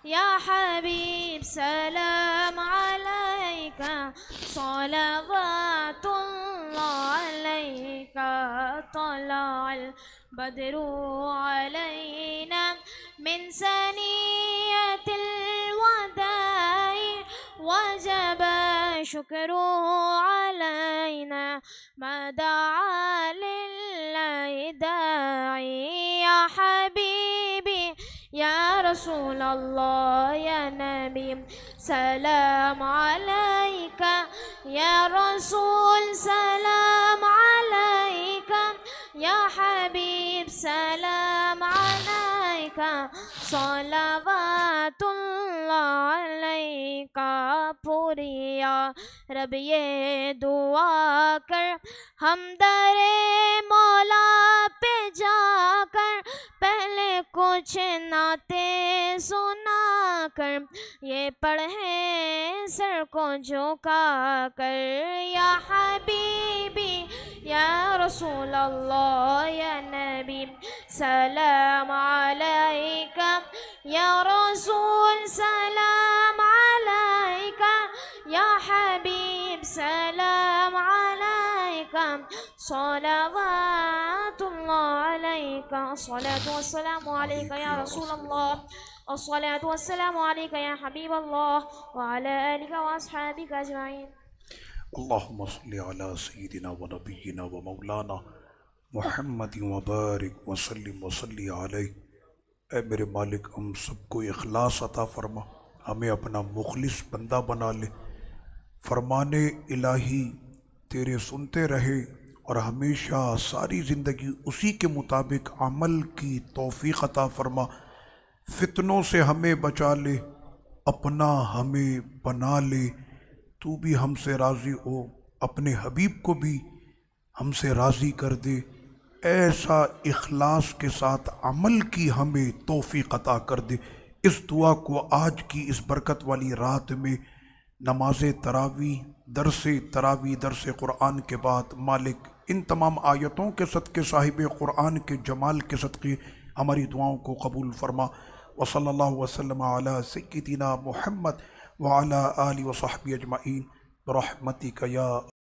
یا حبیب سلام علیکہ، صلوات اللہ علیکہ، طلع البدر علینا من ثنیۃ الوداع، وجب شكره علينا ما دعا لله داعي يا حبيبي يا رسول الله يا نبي سلام عليك يا رسول سلام عليك يا حبيب سلام عليك صلوات اللہ علیک پوری یا رب یہ دعا کر ہم در مولا پہ جا کر پہلے کچھ نعتیں سنا کر یہ پڑھیں سر کو جھکا کر یا حبیبی یا رسول اللہ یا نبی سلام علیک یا رسول سلام علیک یا حبیب سلام علیک صلوات اللہ علیک الصلاة والسلام علیک یا رسول اللہ الصلاة والسلام علیک یا حبیب اللہ وعلى آلک واصحابک اجمعین اللہم صلی علی سیدنا و نبینا و مولانا محمد وبارک وسلم وصلی علیہ۔ اے میرے مالک ہم سب کو اخلاص عطا فرما، ہمیں اپنا مخلص بندہ بنا لے، فرمان الہی تیرے سنتے رہے اور ہمیشہ ساری زندگی اسی کے مطابق عمل کی توفیق عطا فرما، فتنوں سے ہمیں بچا لے، اپنا ہمیں بنا لے، تو بھی ہم سے راضی ہو، اپنے حبیب کو بھی ہم سے راضی کر دے، ایسا اخلاص کے ساتھ عمل کی ہمیں توفیق عطا کر دے۔ اس دعا کو آج کی اس برکت والی رات میں نماز تراویح، درس قرآن کے بعد مالک ان تمام آیتوں کے صدقے صاحب قرآن کے جمال کے صدقے ہماری دعاؤں کو قبول فرما۔ وصلی اللہ وسلم علی سیدنا محمد وعلی آلہ وصحبہ اجمعین برحمتک یا